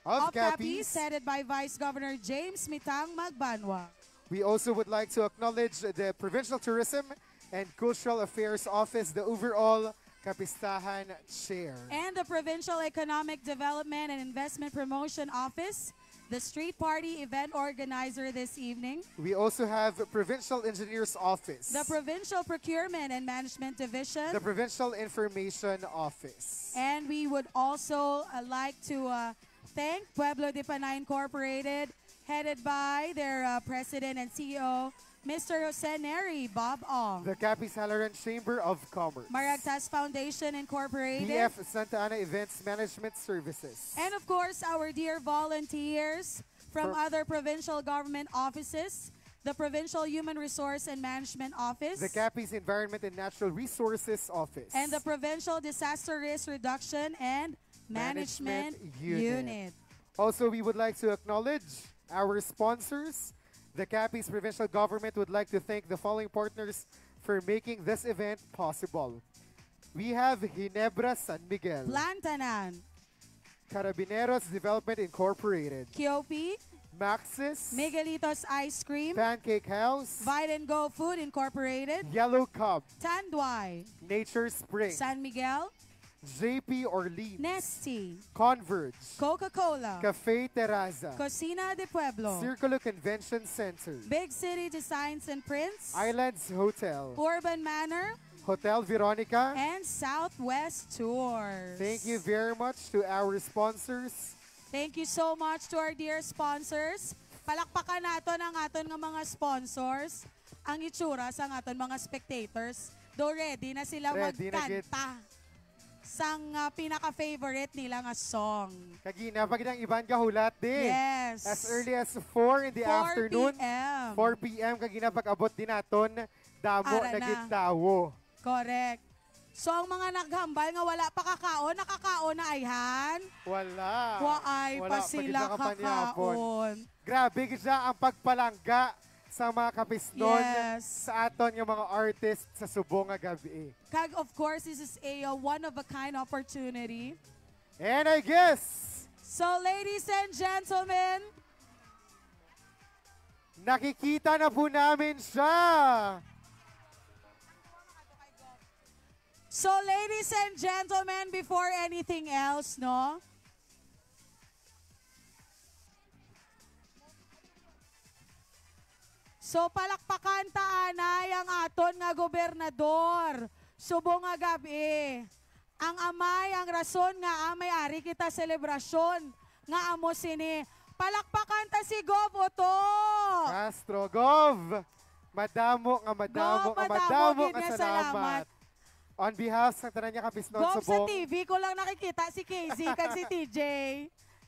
Of of Capiz, Capiz, headed by Vice Governor James Mitang Magbanwa. we also would like to acknowledge the Provincial Tourism and Cultural Affairs Office, the overall Kapistahan Chair. And the Provincial Economic Development and Investment Promotion Office, the street party event organizer this evening, We also have Provincial Engineers Office, the Provincial Procurement and Management Division, the Provincial Information Office. and we would also like to thank Pueblo de Panay Incorporated, headed by their President and CEO, Mr. Jose Neri, Bob Ong. The Capiz Halaran Chamber of Commerce. Maragtas Foundation Incorporated. BF Santa Ana Events Management Services. And of course, our dear volunteers from For- other provincial government offices, the Provincial Human Resource and Management Office, The Capiz Environment and Natural Resources Office. and the Provincial Disaster Risk Reduction and Management, Unit. Also, we would like to acknowledge our sponsors. The Capiz Provincial Government would like to thank the following partners for making this event possible. We have Ginebra San Miguel, Plantanan, Carabineros Development Incorporated, Kiopi, Maxis, Miguelitos Ice Cream, Pancake House, Bite and Go Food Incorporated, Yellow Cub, Tanduay, Nature Spring, San Miguel, JP Orleans, Nesty, Converge, Coca-Cola, Cafe Terraza, Cocina de Pueblo, Circulo Convention Center, Big City Designs and Prints, Islands Hotel, Urban Manor, Hotel Veronica. and Southwest Tours. Thank you very much to our sponsors. Thank you so much to our dear sponsors. Palakpakan naton ang aton nga mga sponsors. Ang itsura sa aton mga spectators. Do ready na sila Ready na gid. magkanta sang pinaka-favorite nila nga song. Kagina, pag ng iban kahulat di. Yes. As early as 4 in the 4 afternoon. p.m. 4 p.m. kagina pag abot din naton damo Ara na na. gitawo. Correct. So ang mga naghambal nga wala pa kakaon, nakakaon na ayhan. Wala. Waay pa Wala, sila pagid nakapanyapon. kakaon. Grabe siya ang pagpalangga sa mga kapisnon Yes. sa aton yung mga artist sa subong nga gabi. Kag of course, this is a one-of-a-kind opportunity. And I guess, So ladies and gentlemen, nakikita na po namin siya. So ladies and gentlemen, before anything else, no? So palakpakan ta anay ang aton nga gobernador. Subong nga gabi. Ang amay, ang rason nga amay ari kita selebrasyon nga amo sini. Palakpakan ta si Gov Oto. Castro, Gov! Madamo nga madamo Gov, nga madamo, madamo gid nga nga salamat. salamat. On behalf sa tanan niya kapisnon Gov, sa subong. TV ko lang nakikita si KZ kag si TJ.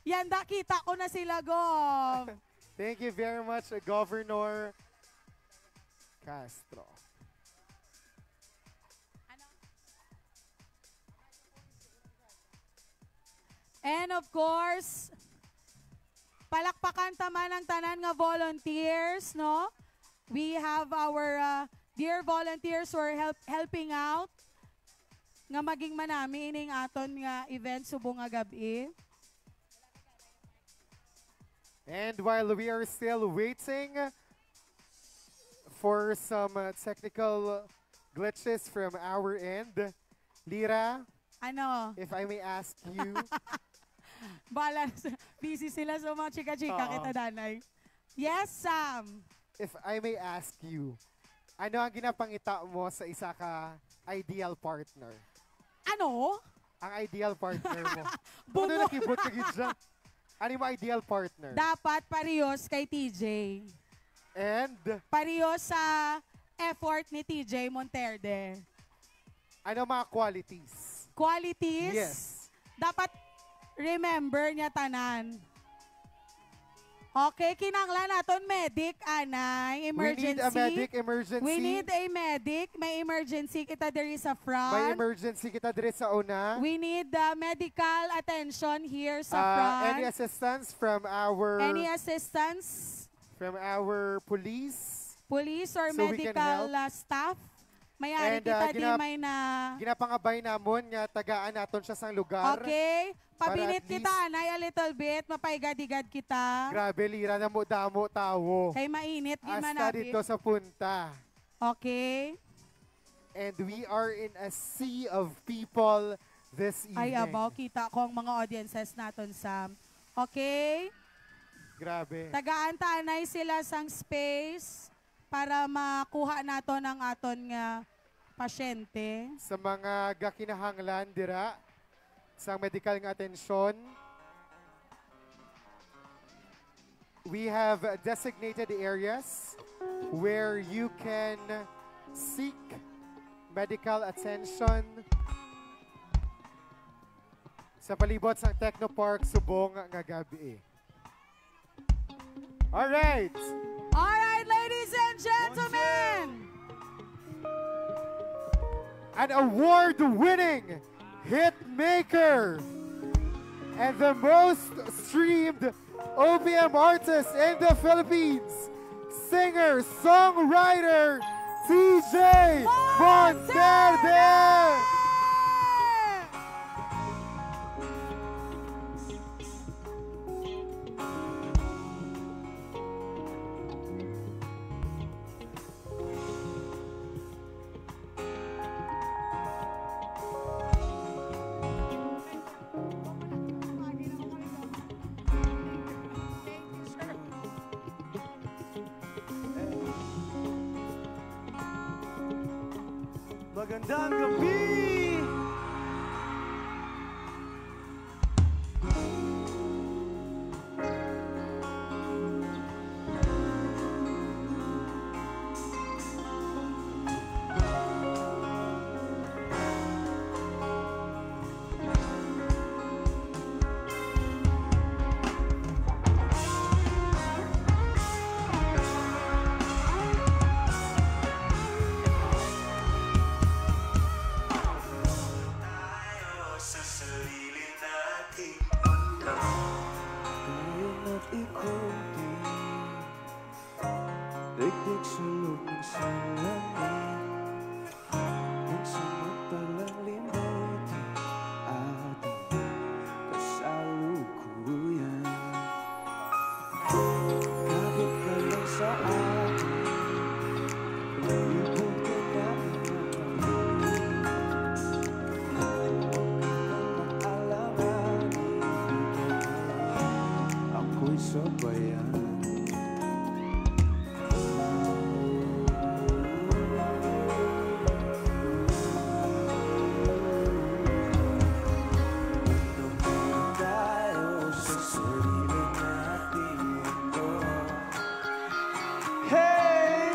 Yanda kita ko na sila, Gov. Thank you very much, Governor Castro. And of course, palakpakan taman ang tanan nga volunteers, no? We have our dear volunteers who are helping out nga maging manami ining aton nga event subong nga gabi. And while we are still waiting for some technical glitches from our end, Lira, Ano? if I may ask you, Busy sila sa mga chika-chika Oo. kita, Danay. Yes, Sam. if I may ask you, ano ang ginapangita mo sa isa ka ideal partner? Ano? Ang ideal partner mo. Bungo. Ano nakibot ka gid dyan? Ano yung ideal partner? Dapat parehas kay TJ. And Parehas sa effort ni TJ Monterde. ano mga qualities? Qualities. Yes. Dapat remember niya tanan. Okay, kinanglan naton medic, anay, emergency. We need a medic emergency. We need a medic. May emergency kita diri sa May front. emergency kita dire sa una. We need medical attention here sa Any front. assistance from our Any assistance, police? police or So we can medical help. staff? Mayari And, kita di ginap- may na... Ginapangabay namon nga tagaan naton siya sang lugar. Okay, pabinit at kita, least- anay, a little bit. Mapaigad-igad kita. Grabe, Lira, damo tawo. Kay mainit, di Hasta manapit. dito sa punta. Okay. And we are in a sea of people this evening. Ay, abaw, kita ko ang mga audiences naton, Sam. Okay. Grabe. Tagaan ta, anay sila sang space para makuha naton ang aton nga pasyente. Sa mga gakinahanglan dira, sa medical nga atensyon, we have designated areas where you can seek medical attention sa palibot sa Technopark Subong nga gabi. Alright! All right, ladies and gentlemen. An award-winning hit maker and the most streamed OPM artist in the Philippines, singer, songwriter, TJ Monterde! Magandang gabi! sa bayan. Tayo sa sarili nating mundo. Hey!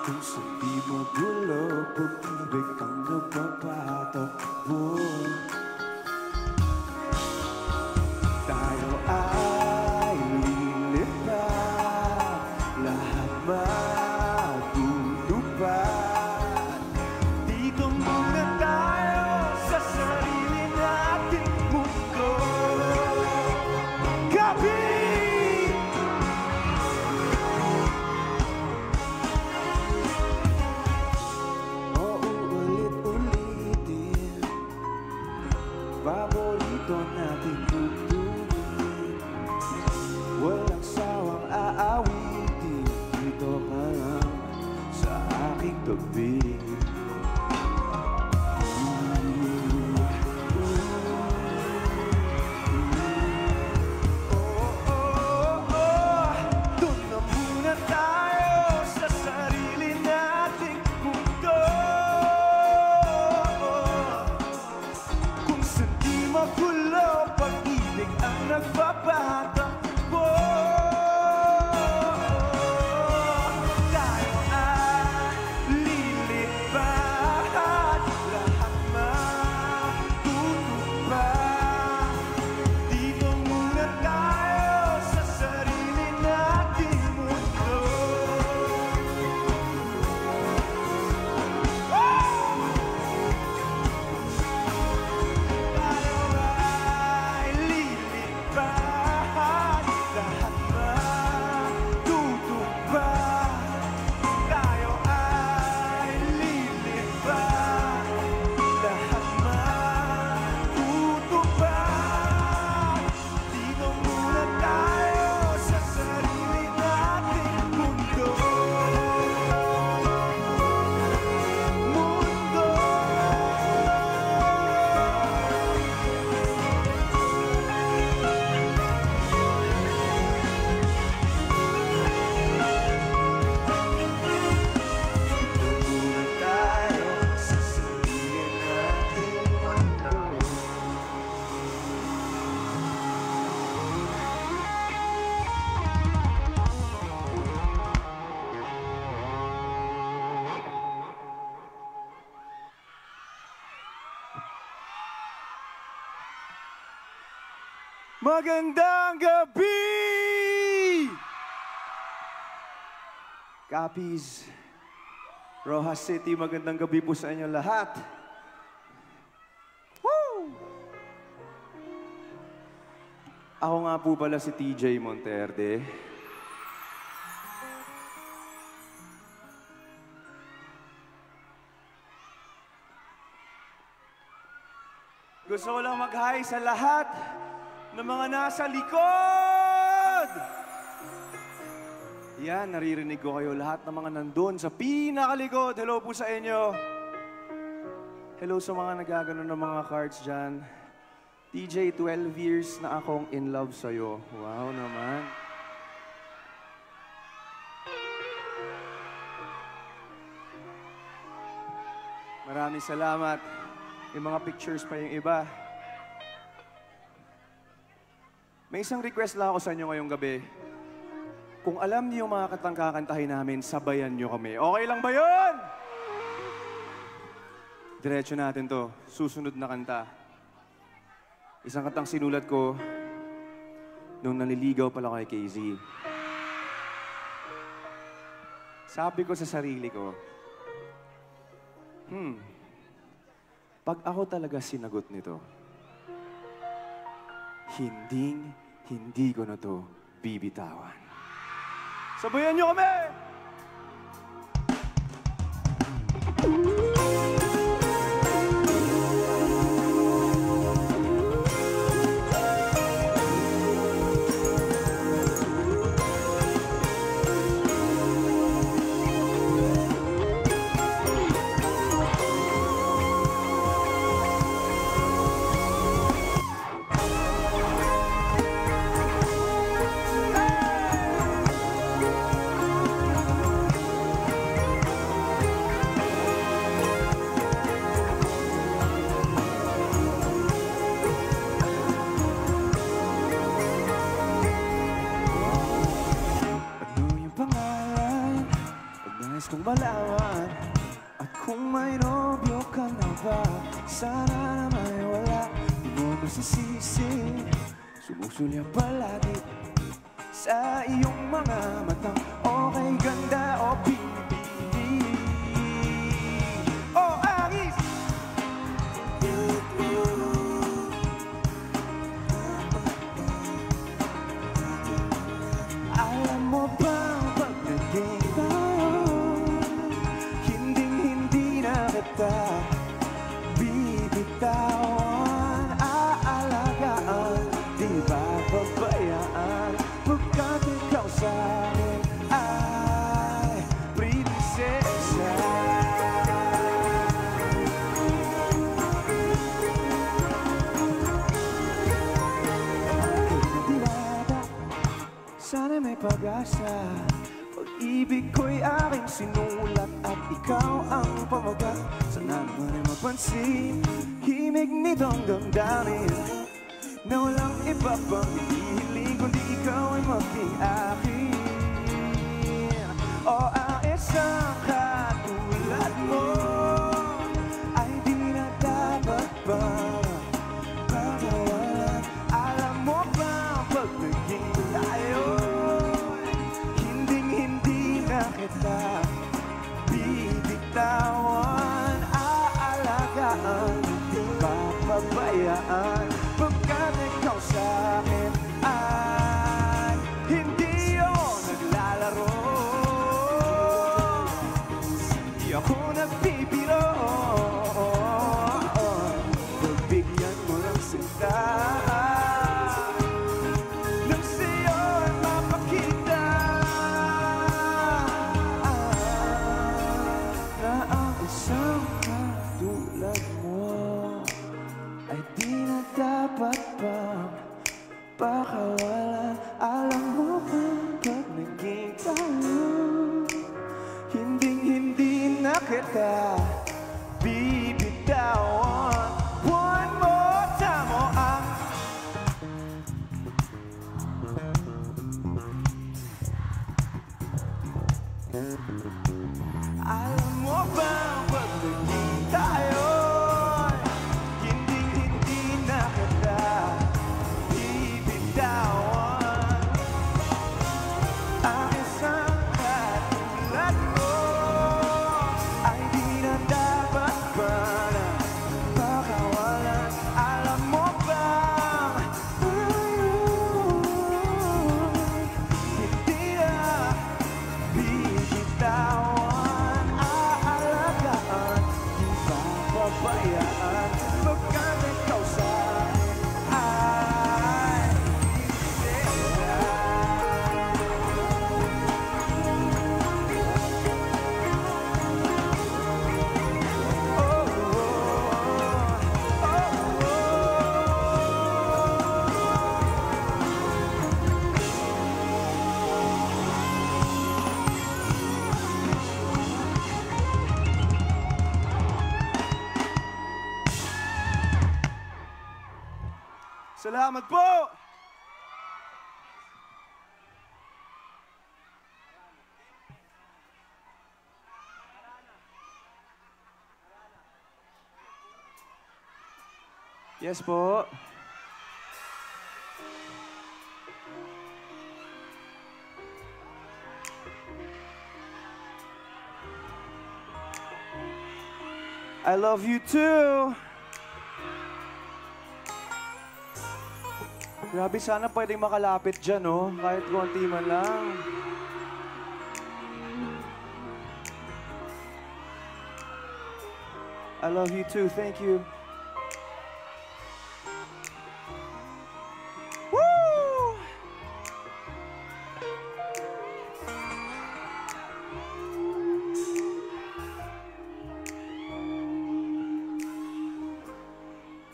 Kung sa di magulo, pag-ibig ang nagpapatakbo. Tayo ay lilipad, lahat matutupad. Dito muna tayo sa sarili nating mundo. Gabi! Oo, ulit-ulitin, paborito natin tugtugin. Walang sawang aawitin, dito ka lang sa aking tabi. Doon na muna tayo sa sarili nating mundo. Kung saan di magulo, pag-ibig ang nagpapatakbo. Tayo ay lilipad, lahat matutupad. Dito muna tayo sa sarili nating mundo. Tayo ay lilipad, lahat matutupad. Tayo ay lilipad, lahat matutupad. Dito muna tayo sa sarili nating mundo. Mundo. Muna tayo sa sarili nating mundo. Magandang gabi! Capiz, Rojas City, magandang gabi po sa inyo lahat. Woo! Ako nga po pala si TJ Monterde. Gusto ko lang mag-hi sa lahat ng mga nasa likod! Yan, naririnig ko kayo lahat ng mga nandun sa pinakalikod. Hello po sa inyo. Hello sa mga nagaganon ng mga cards dyan. TJ, 12 years na akong in love sa'yo. Wow naman. Maraming salamat. Yung mga pictures pa yung iba. May isang request lang ako sa inyo ngayong gabi. Kung alam niyo yung mga katang kakantahin namin, sabayan niyo kami. Okay lang ba yun? Diretso natin to. Susunod na kanta. Isang kantang sinulat ko nung naliligaw pala kay KZ. Sabi ko sa sarili ko, pag ako talaga sinagot nito, hindi ko na to bibitawan. Sabayan niyo kami! Gustong malaman at kung may nobyo ka na ba, sana na may wala, di mo masisisi. Sumusulya palagi sa iyong mga matang okay, ganda o pinipili. Oh, Agis! Alam mo bang pag naging tayo, hinding-hindi na kita bibitawan, aalagaan, di ba babayaan, pagkat ikaw sa akin ay prinsesa. Sana may pag-asa, pag-ibig ko'y aking sinulat at ikaw ang pamagat. Sana naman ay mapansin, himig nitong damdamin na walang iba pang hihiling kundi ikaw ay maging akin. O ang isang katulad mo ay di na dapat pagkawalan. Alam mo ba pag naging tayo, hinding-hindi na kita bibitawan, aalagaan, di papabayaan, pagkat ikaw sa akin ay hindi yun naglalaro. Di ako nagbibiro, pagbigyan mo ng sinta nang sa'yo ay mapakita na ang isang katulad mo ay di na dapat pang pakawalan. Alam mo ba pag naging tayo, hinding-hindi na kita bibitawan. One more time, oh, ang alam mo ba pag naging tayo, hinding-hindi na kita bibitawan. Ang isang katulad mo ay di na dapat pa na pakawalan. Alam mo bang hindi na bibitawan, aalagaan, di papabayaan, pagkat ikaw sa akin ay prinsesa. Oh, salamat po! Yes po. I love you too. Grabe, sana pwedeng makalapit dyan, no? Kahit konti man lang. I love you too. Thank you. Woo!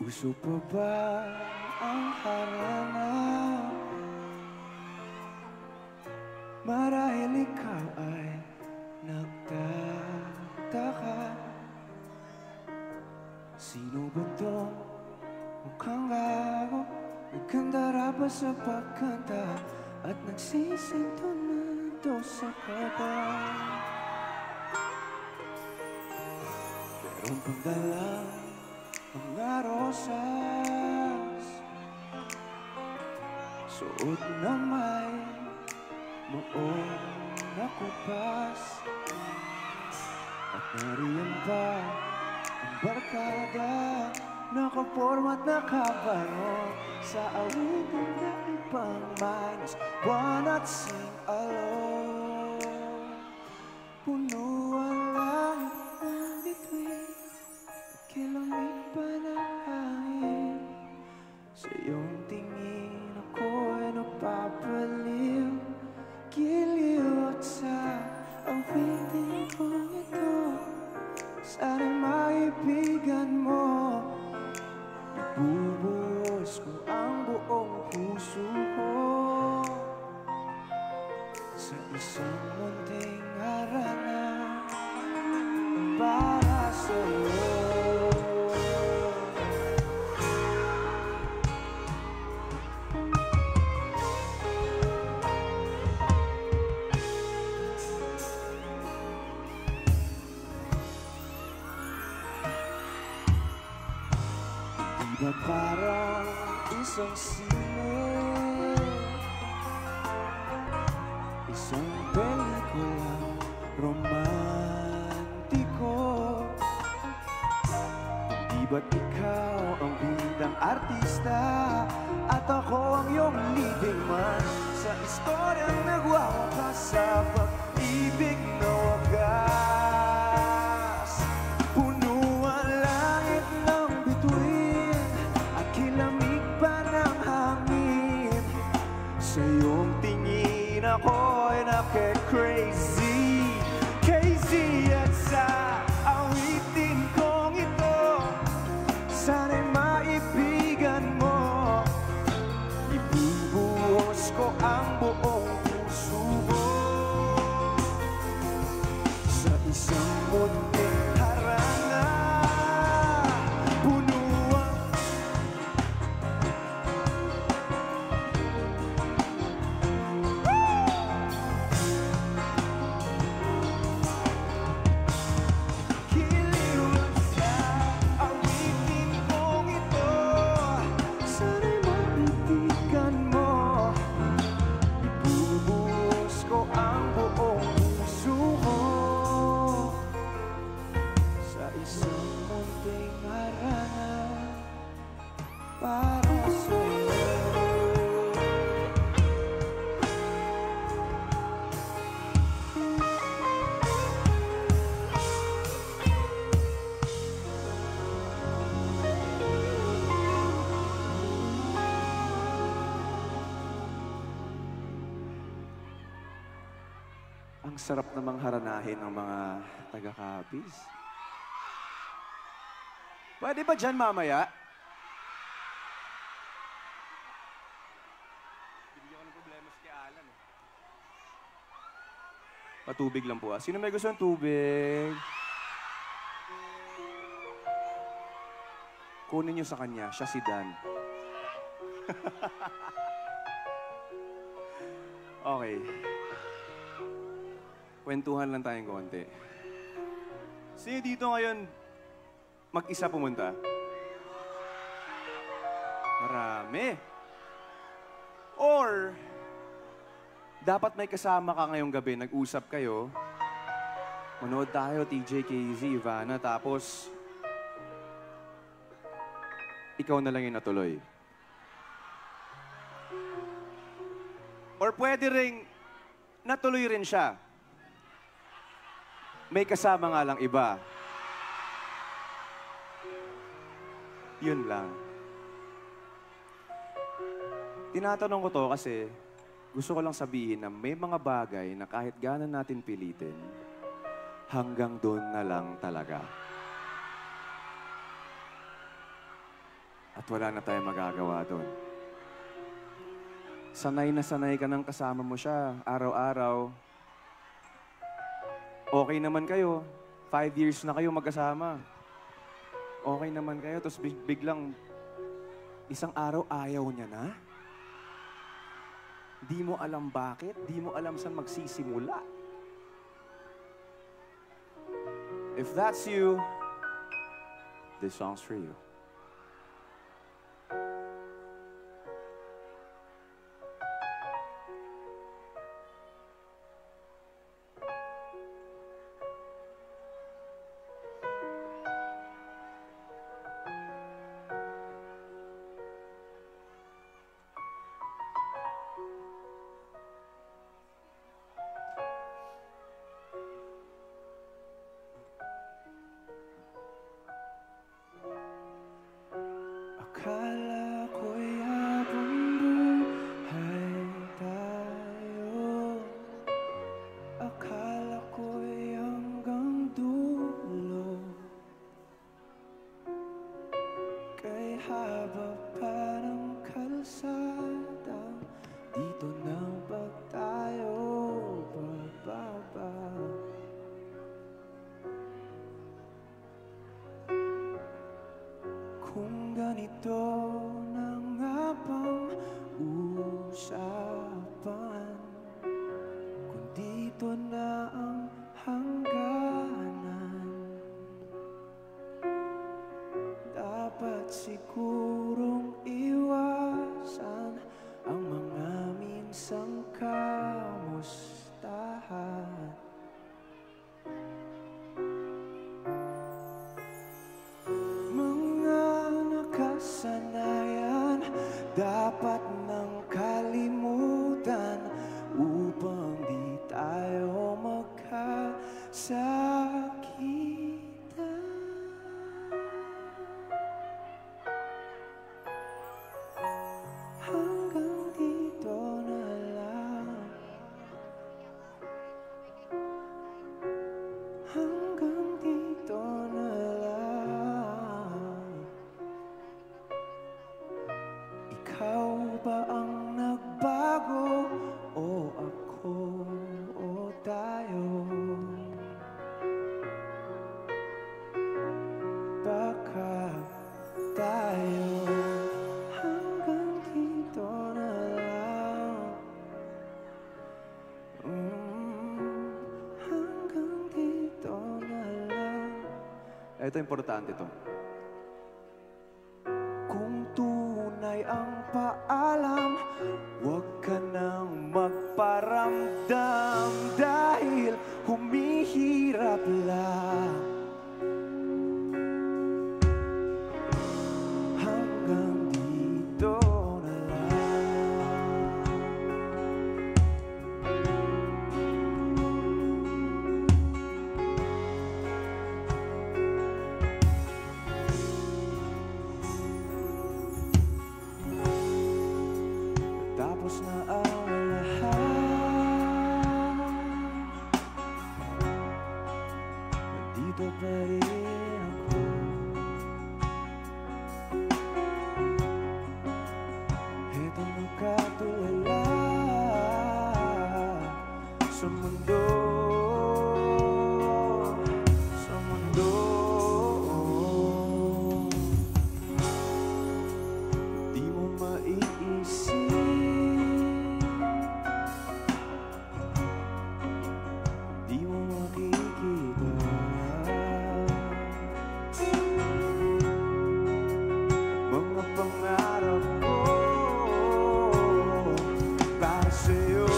Uso pa ba ang harana? Marahil ikaw ay nagtataka, sino ba to? Mukhang gago, nagkandara pa sa pagkanta at nagsisinto na to sa kaba. Meron pang dala mga rosas, suot na may muong nakupas. At nariyan pa ang barkada, nakaporma't nakabayo sa awitin na ibang minus one at sing alone. Puno ang langit ng bituin, kilamig pa ng hangin. Sa iyong tingin ako'y napapaliw, giliw at sa awitin kong ito. Sana'y maibigan mo, ibubuhos ko ang buong puso ko sa isang munting harana para sa'yo. Ba't parang isang sine, isang pelikulang romantiko? Di ba't ikaw ang bidang artista at ako ang iyong leading man sa istoryang nagwawakas sa pag-ibig na wagas? Puno ang langit ng bituin, kilamig pa ng hangin. Sa iyong tingin ako'y nake-crazy, crazy. At sa awitin kong ito, sana'y maibigan mo, ibubuhos ko ang buong puso ko sa isang munting harana. Puno ang ang sarap namang haranahin ng mga taga-Capiz. Pwede ba dyan mamaya? Hindi ako ng problema si Alan eh. Patubig lang po ah. Sino may gusto ng tubig? Kunin niyo sa kanya, siya si Dan. Okay. Kwentuhan lang tayong konti. Sino dito ngayon mag-isa pumunta? Marami. Or, dapat may kasama ka ngayong gabi, nag-usap kayo, manood tayo, TJ, KZ, Ivana, tapos ikaw na lang yung natuloy. Or pwede ring natuloy rin siya. May kasama nga lang iba. Yun lang. Tinatanong ko to kasi gusto ko lang sabihin na may mga bagay na kahit gaano natin pilitin, hanggang doon na lang talaga. At wala na tayong magagawa doon. Sanay na sanay ka ng kasama mo siya, araw-araw. Okay naman kayo. 5 years na kayo magkasama. Okay naman kayo, tapos biglang isang araw ayaw niya na. Di mo alam bakit, di mo alam saan magsisimula. If that's you, This song's for you. Akala ko'y habang buhay tayo. Akala ko'y hanggang dulo. Kay haba pa ng kalsada, dito na ba tayo bababa? Kung ganito na nga bang usapan, kung dito na ang hangganan, dapat sigurong iwasan ang mga minsang kamustahan. Nakasanayan dapat nang kalimutan upang di tayo magkasakitan. Hanggang dito na lang. Hanggang dito na lang. Ikaw ba ang nagbago o ako o tayo? Baka tayo hanggang dito na lang. Hanggang dito na lang. Ito importante to. Kung tunay ang paalam, huwag ka nang magparamdam dahil humihirap lang. Hanggang dito na lang. Tapos na ang lahat, nandito pa rin ako. Ito nakatulala sa mundo, sa mundo. Di mo maiisip, di mo makikita mga pangarap ko para sa'yo,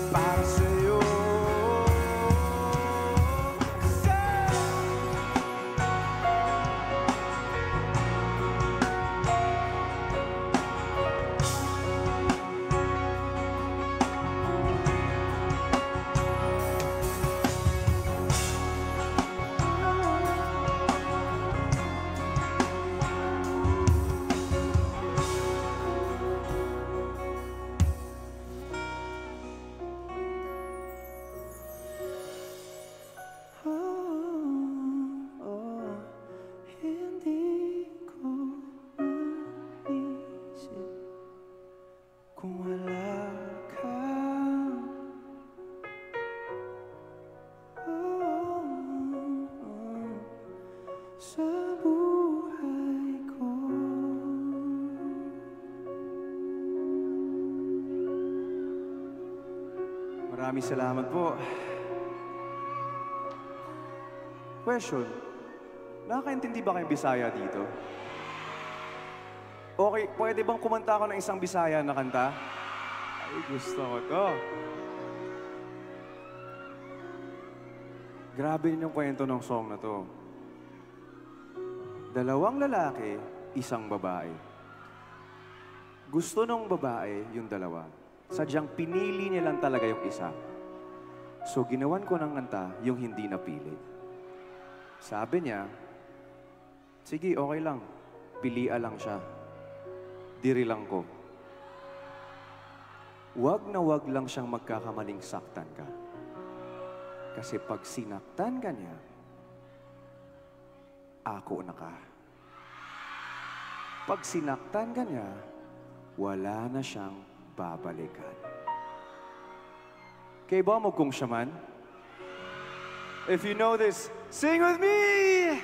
para sa'yo. Kasi hindi ko maisip kung wala ka. Sa buhay ko. Maraming salamat po. Question. Nakakaintindi ba kayong Bisaya dito? Okay, pwede bang kumanta ako ng isang Bisaya na kanta? Ay, gusto ko to. Grabe yung kwento ng song na to. Dalawang lalaki, isang babae. Gusto nung babae yung dalawa. Sadyang pinili niya lang talaga yung isa. So ginawan ko ng kanta yung hindi napili. Sabi niya, sige, okay lang. Pilia lang siya. Diri lang ko. Wag na wag lang siyang magkakamaling saktan ka. Kasi pag sinaktan ka niya, ako na ka. Pag sinaktan ka niya, wala na siyang babalikan. Kaya ba mo kung siya man? If you know this, sing with me!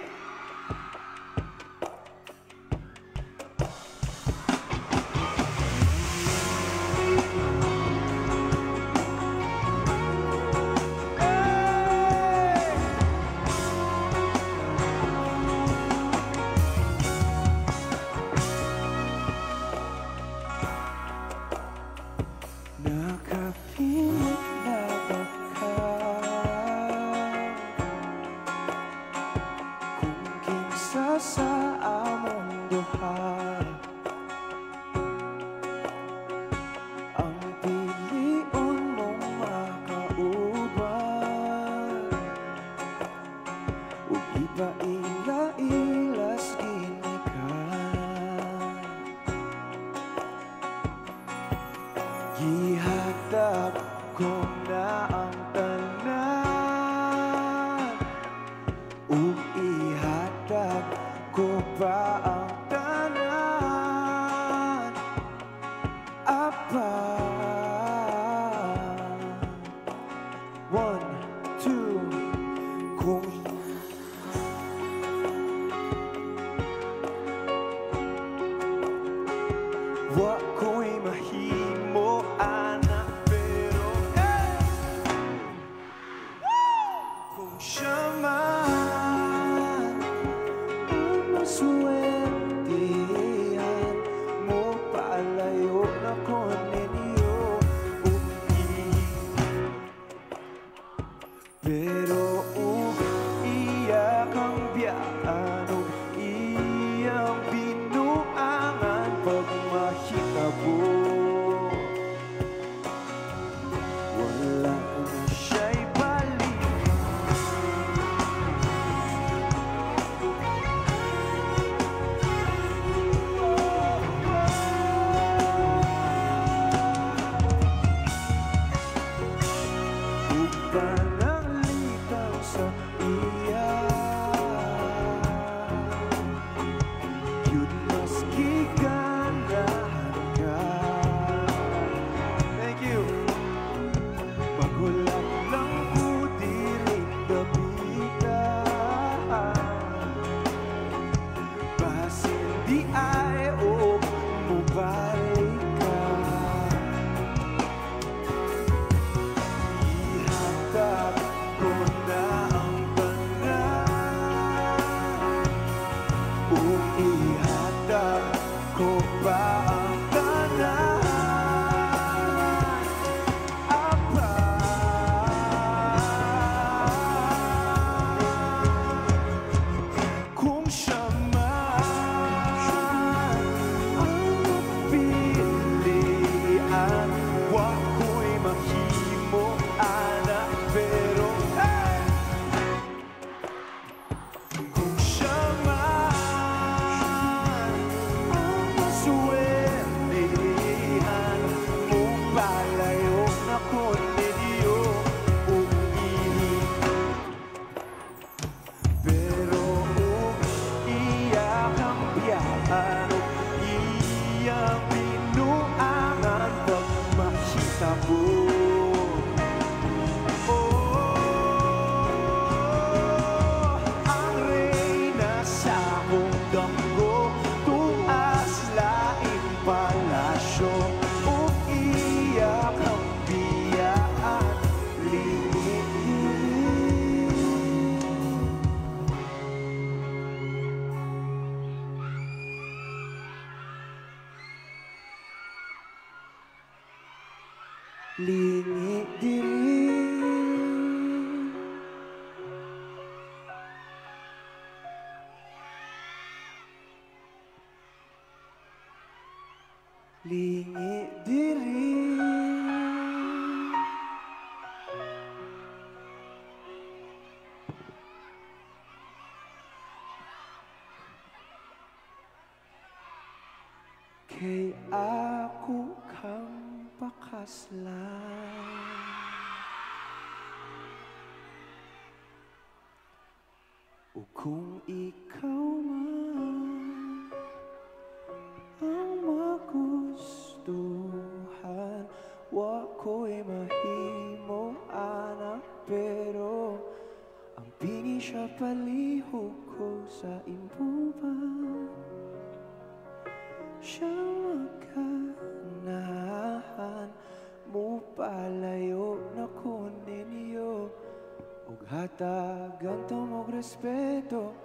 Nakapilit na ba ka? Kung kinsa sa among duha, ang pilion mong makauban, ug iba ila-ilas ginikan. Gihatag ko na ang tanan, ug ihatag ko pa ang tanan. Apa? 1, 2, kung wa ko'y mahimo, anak, pero kung siya man ang maswertihan mo, palayo na ko ninyo. Pero iyak ang biyaan, iyang binuangan pag mahitabo. lingi diri. Lingi diri. Kay ako kang pakaslan. O kung ikaw man ang magustuhan, wa ko'y mahimo anak, pero ang pingi siya palihog ko sa imbuban. Siya maganahan mo palayo na kuninyo, ug hatagan to mong respeto.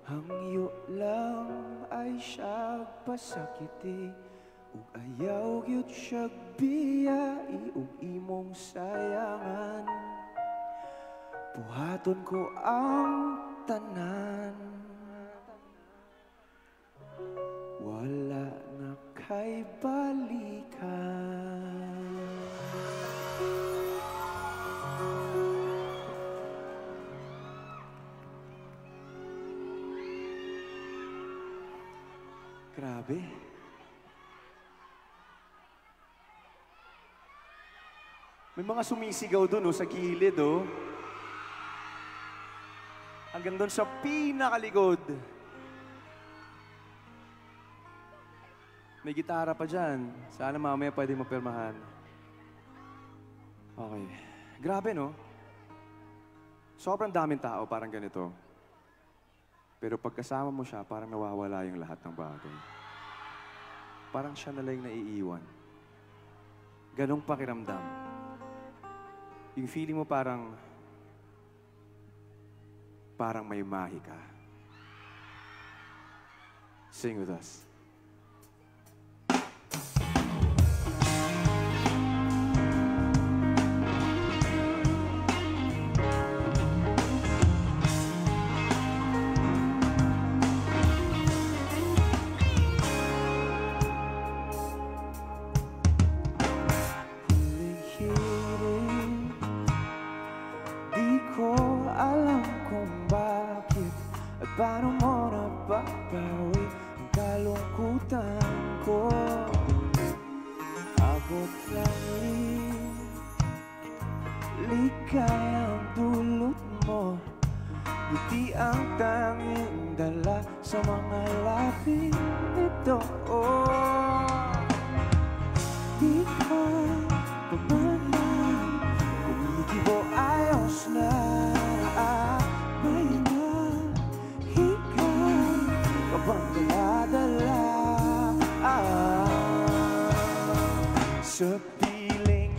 Hangyo lang ay siya pasakiti, ug ayaw gyud siya biyai, ug imong sayangan. Buhaton ko ang tanan, wala na kay balikan. Grabe. May mga sumisigaw doon sa gilid, hanggang doon sa pinakalikod. May gitara pa dyan. Sana mamaya pwede mapirmahan. Okay. Grabe, no? Sobrang daming tao, parang ganito. Pero pagkasama mo siya, parang nawawala yung lahat ng bagay. Parang siya na lang yung naiiwan. Ganong pakiramdam. Yung feeling mo parang may mahi ka. Sing with us. Paano mo napapawi ang kalungkutan ko? Abot langit, ligayang dulot mo, buti ang tanging dala sa mga labi nito. Di ka pamanan, kumikibo ayos na. Sa piling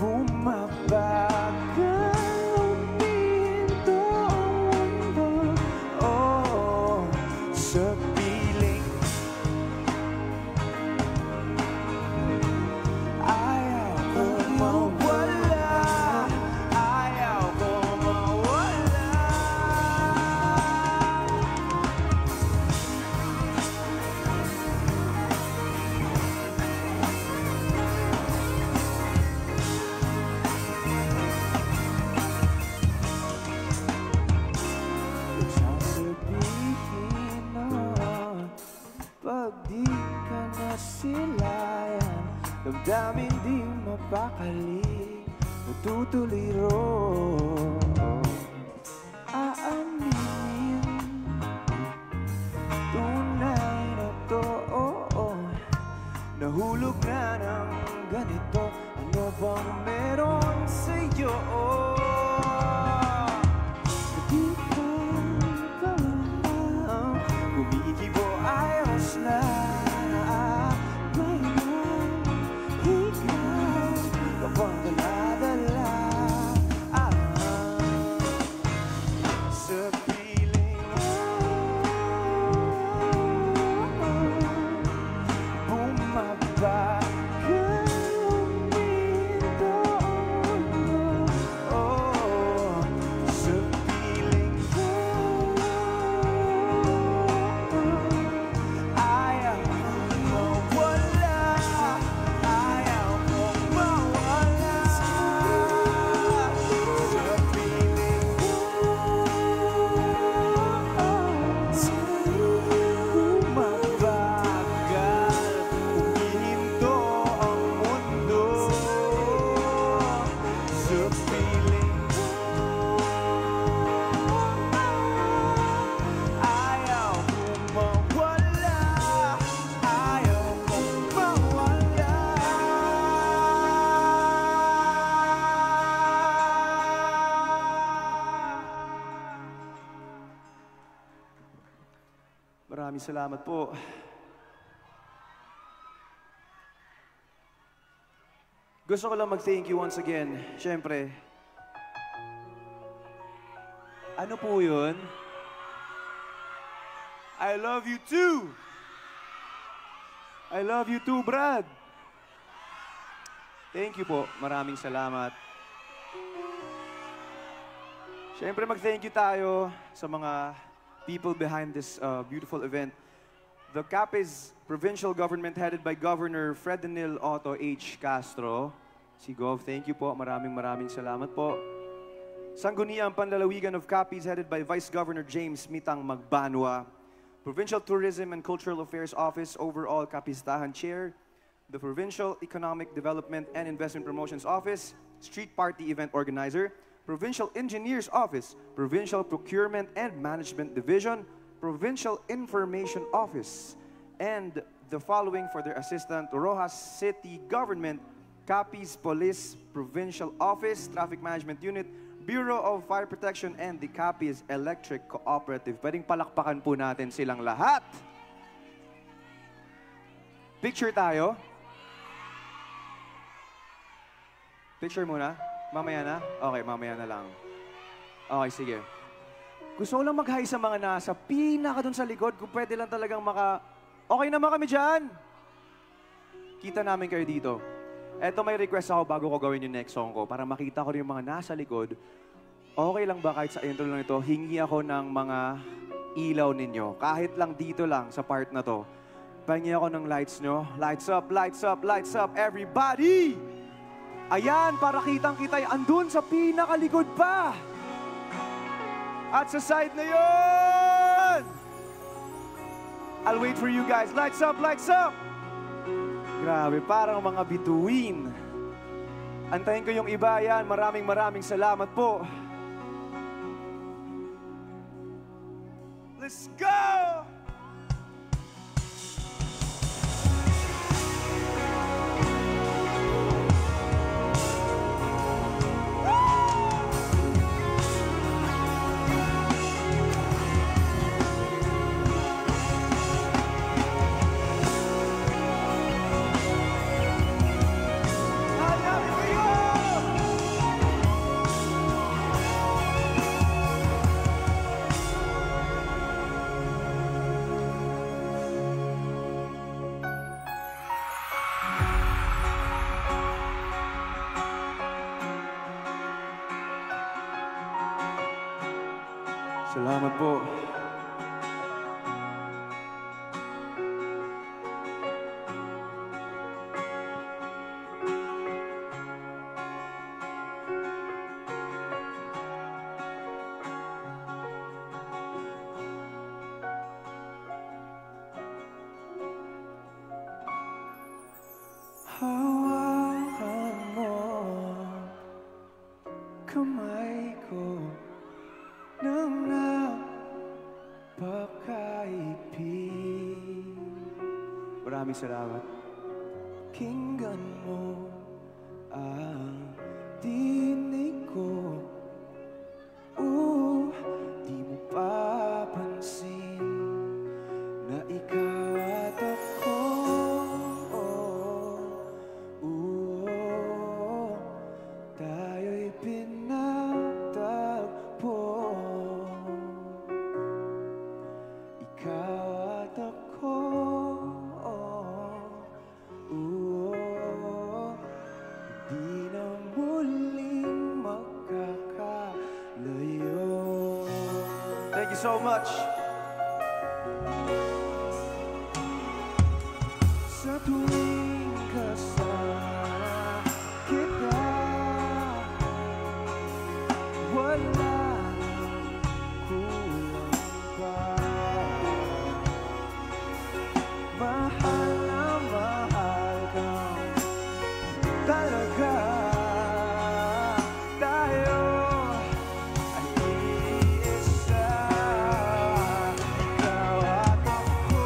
bumabagal uminto ang mundo. Oh, sa piling ayaw ko mawala, ayaw ko mawala. Pag di ka nasilayan, damdamin di mapakali, natutuliro. Aaminin, tunay na to, nahulog na ng ganito. Ano bang meron sa'yo? Di ka kawalan, kumikibo ayos na. May nahigaw ka bang dala-dala? Sa piling salamat po. Gusto ko lang mag-thank you once again. Siyempre, ano po yun? I love you too! I love you too, Brad! Thank you po. Maraming salamat. Siyempre, mag-thank you tayo sa mga people behind this beautiful event. The Capiz Provincial Government headed by Governor Fredenil Otto H. Castro. Si Gov, thank you po. Maraming salamat po. Sangguniang Panlalawigan of Capiz headed by Vice Governor James Mitang Magbanwa. Provincial Tourism and Cultural Affairs Office Overall Capistahan Chair. The Provincial Economic Development and Investment Promotions Office. Street Party Event Organizer. Provincial Engineers Office. Provincial Procurement and Management Division. Provincial Information Office, and the following for their assistant, Rojas City Government, Capiz Police Provincial Office, Traffic Management Unit, Bureau of Fire Protection, and the Capiz Electric Cooperative. Pwedeng palakpakan po natin silang lahat. Picture tayo. Picture muna. Mamaya na? Okay, mamaya na lang. Okay, sige. Gusto ko lang mag-hi sa mga nasa pinaka dun sa likod. Kung pwede lang talagang Okay naman kami dyan. Kita namin kayo dito. Eto, may request ako bago ko gawin yung next song ko para makita ko rin yung mga nasa likod. Okay lang ba kahit sa intro lang ito, hingi ako ng mga ilaw ninyo. Kahit lang dito lang sa part na to. Pahingi ako ng lights nyo. Lights up, lights up, lights up, everybody! Ayan, para kitang-kita andun sa pinakalikod pa. At sa side na yun! I'll wait for you guys. Lights up, lights up! Grabe, parang mga bituin. Antayin ko yung iba yan. Maraming salamat po. Let's go! Salamat po. Hawakan mo kamay ko nang napakaibig. Maraming salamat. Kinggan mo ang tinig ko. Di mo papansin na ikaw at ako. Tayo'y pinagtagpo. Ikaw at ako. Hindi na muling magkakalayo. Thank you so much. Sa tuwing kasama kita, wala kulang pa. Mahal na mahal kang talaga. Tayo ay iisa. Ikaw at ako.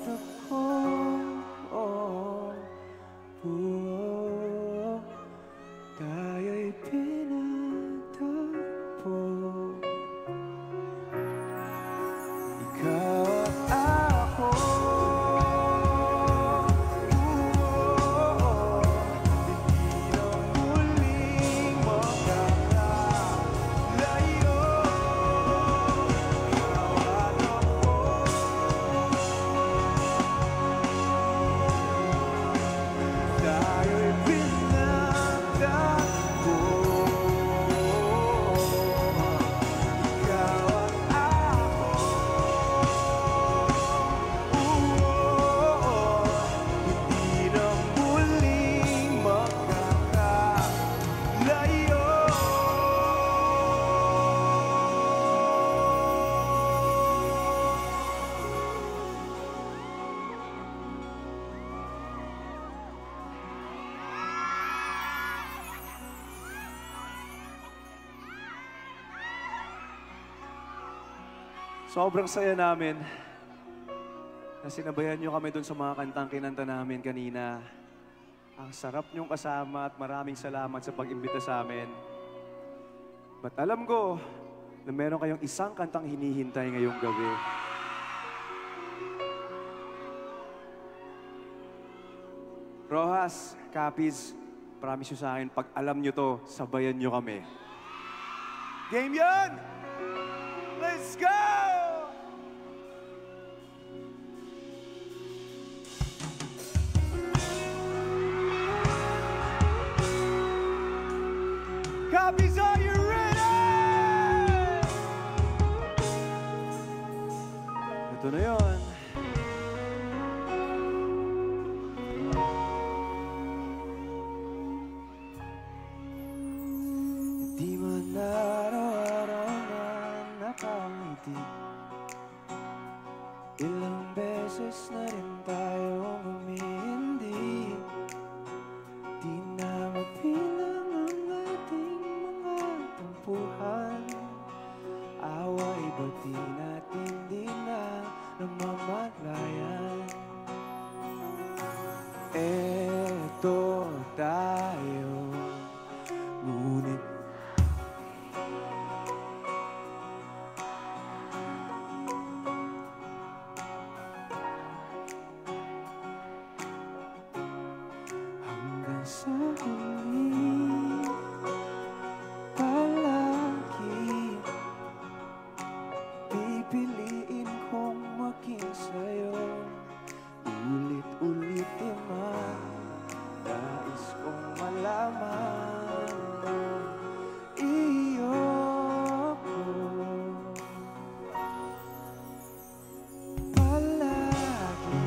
ako, tayo'y pinagtagpo. Ikaw at ako, hindi na muling makakalayo. Ikaw at ako, tayo'y pinagtagpo. Ikaw at ako, hindi na muling makakalayo. Sobrang saya namin na sinabayan nyo kami dun sa mga kantang kinanta namin kanina. Ang sarap nyong kasama at maraming salamat sa pag-imbita sa amin. But alam ko na meron kayong isang kantang hinihintay ngayong gabi. Rojas, Capiz, promise nyo sa akin, pag alam nyo to, sabayan nyo kami. Game yan! Let's go! Copies, are you ready? Ito na yun. Di man araw-araw na nakangiti, ilang beses na rin tayong humihindi. Di na mabilang ang ating mga tampuhan. Away bati natin di na namamalayan. Eto tayo, ngunit hanggang sa huli, palagi pipiliin kong maging sa'yo. Ulit-ulitin man, nais kong malaman iyo ko palagi.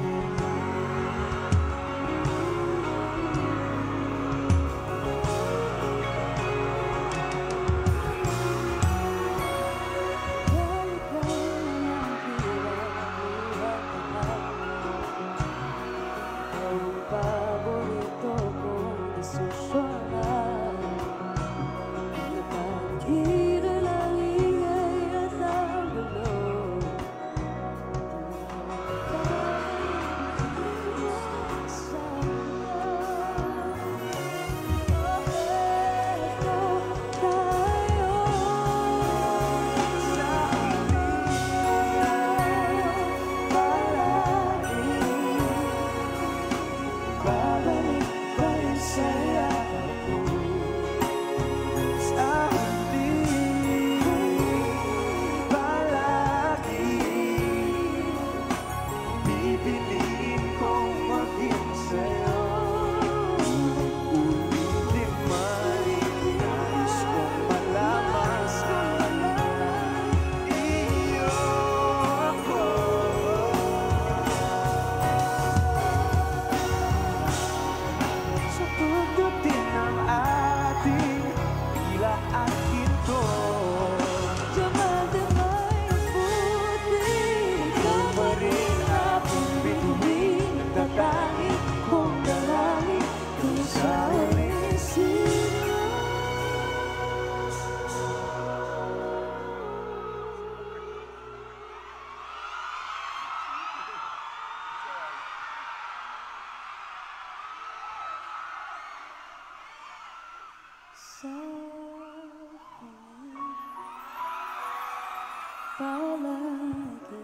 palagi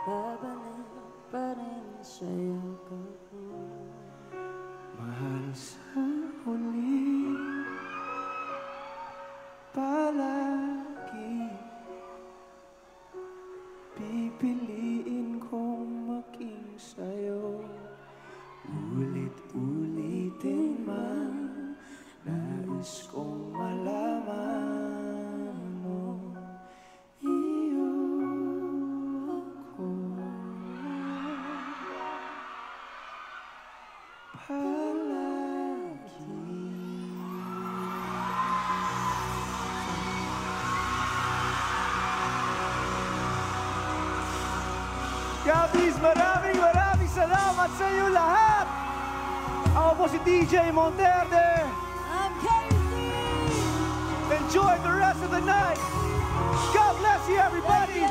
babalik pa rin sa'yo ko. Mahal sa huli, palagi pipiliin kong maging sa'yo. Ulit-ulitin man, nais kong malaman mo, iyo ako. Palagi. Gabis, maraming salamat sa inyo lahat! Ako po si DJ Monterde. I'm Casey! Enjoy the rest of the night! God bless you, everybody!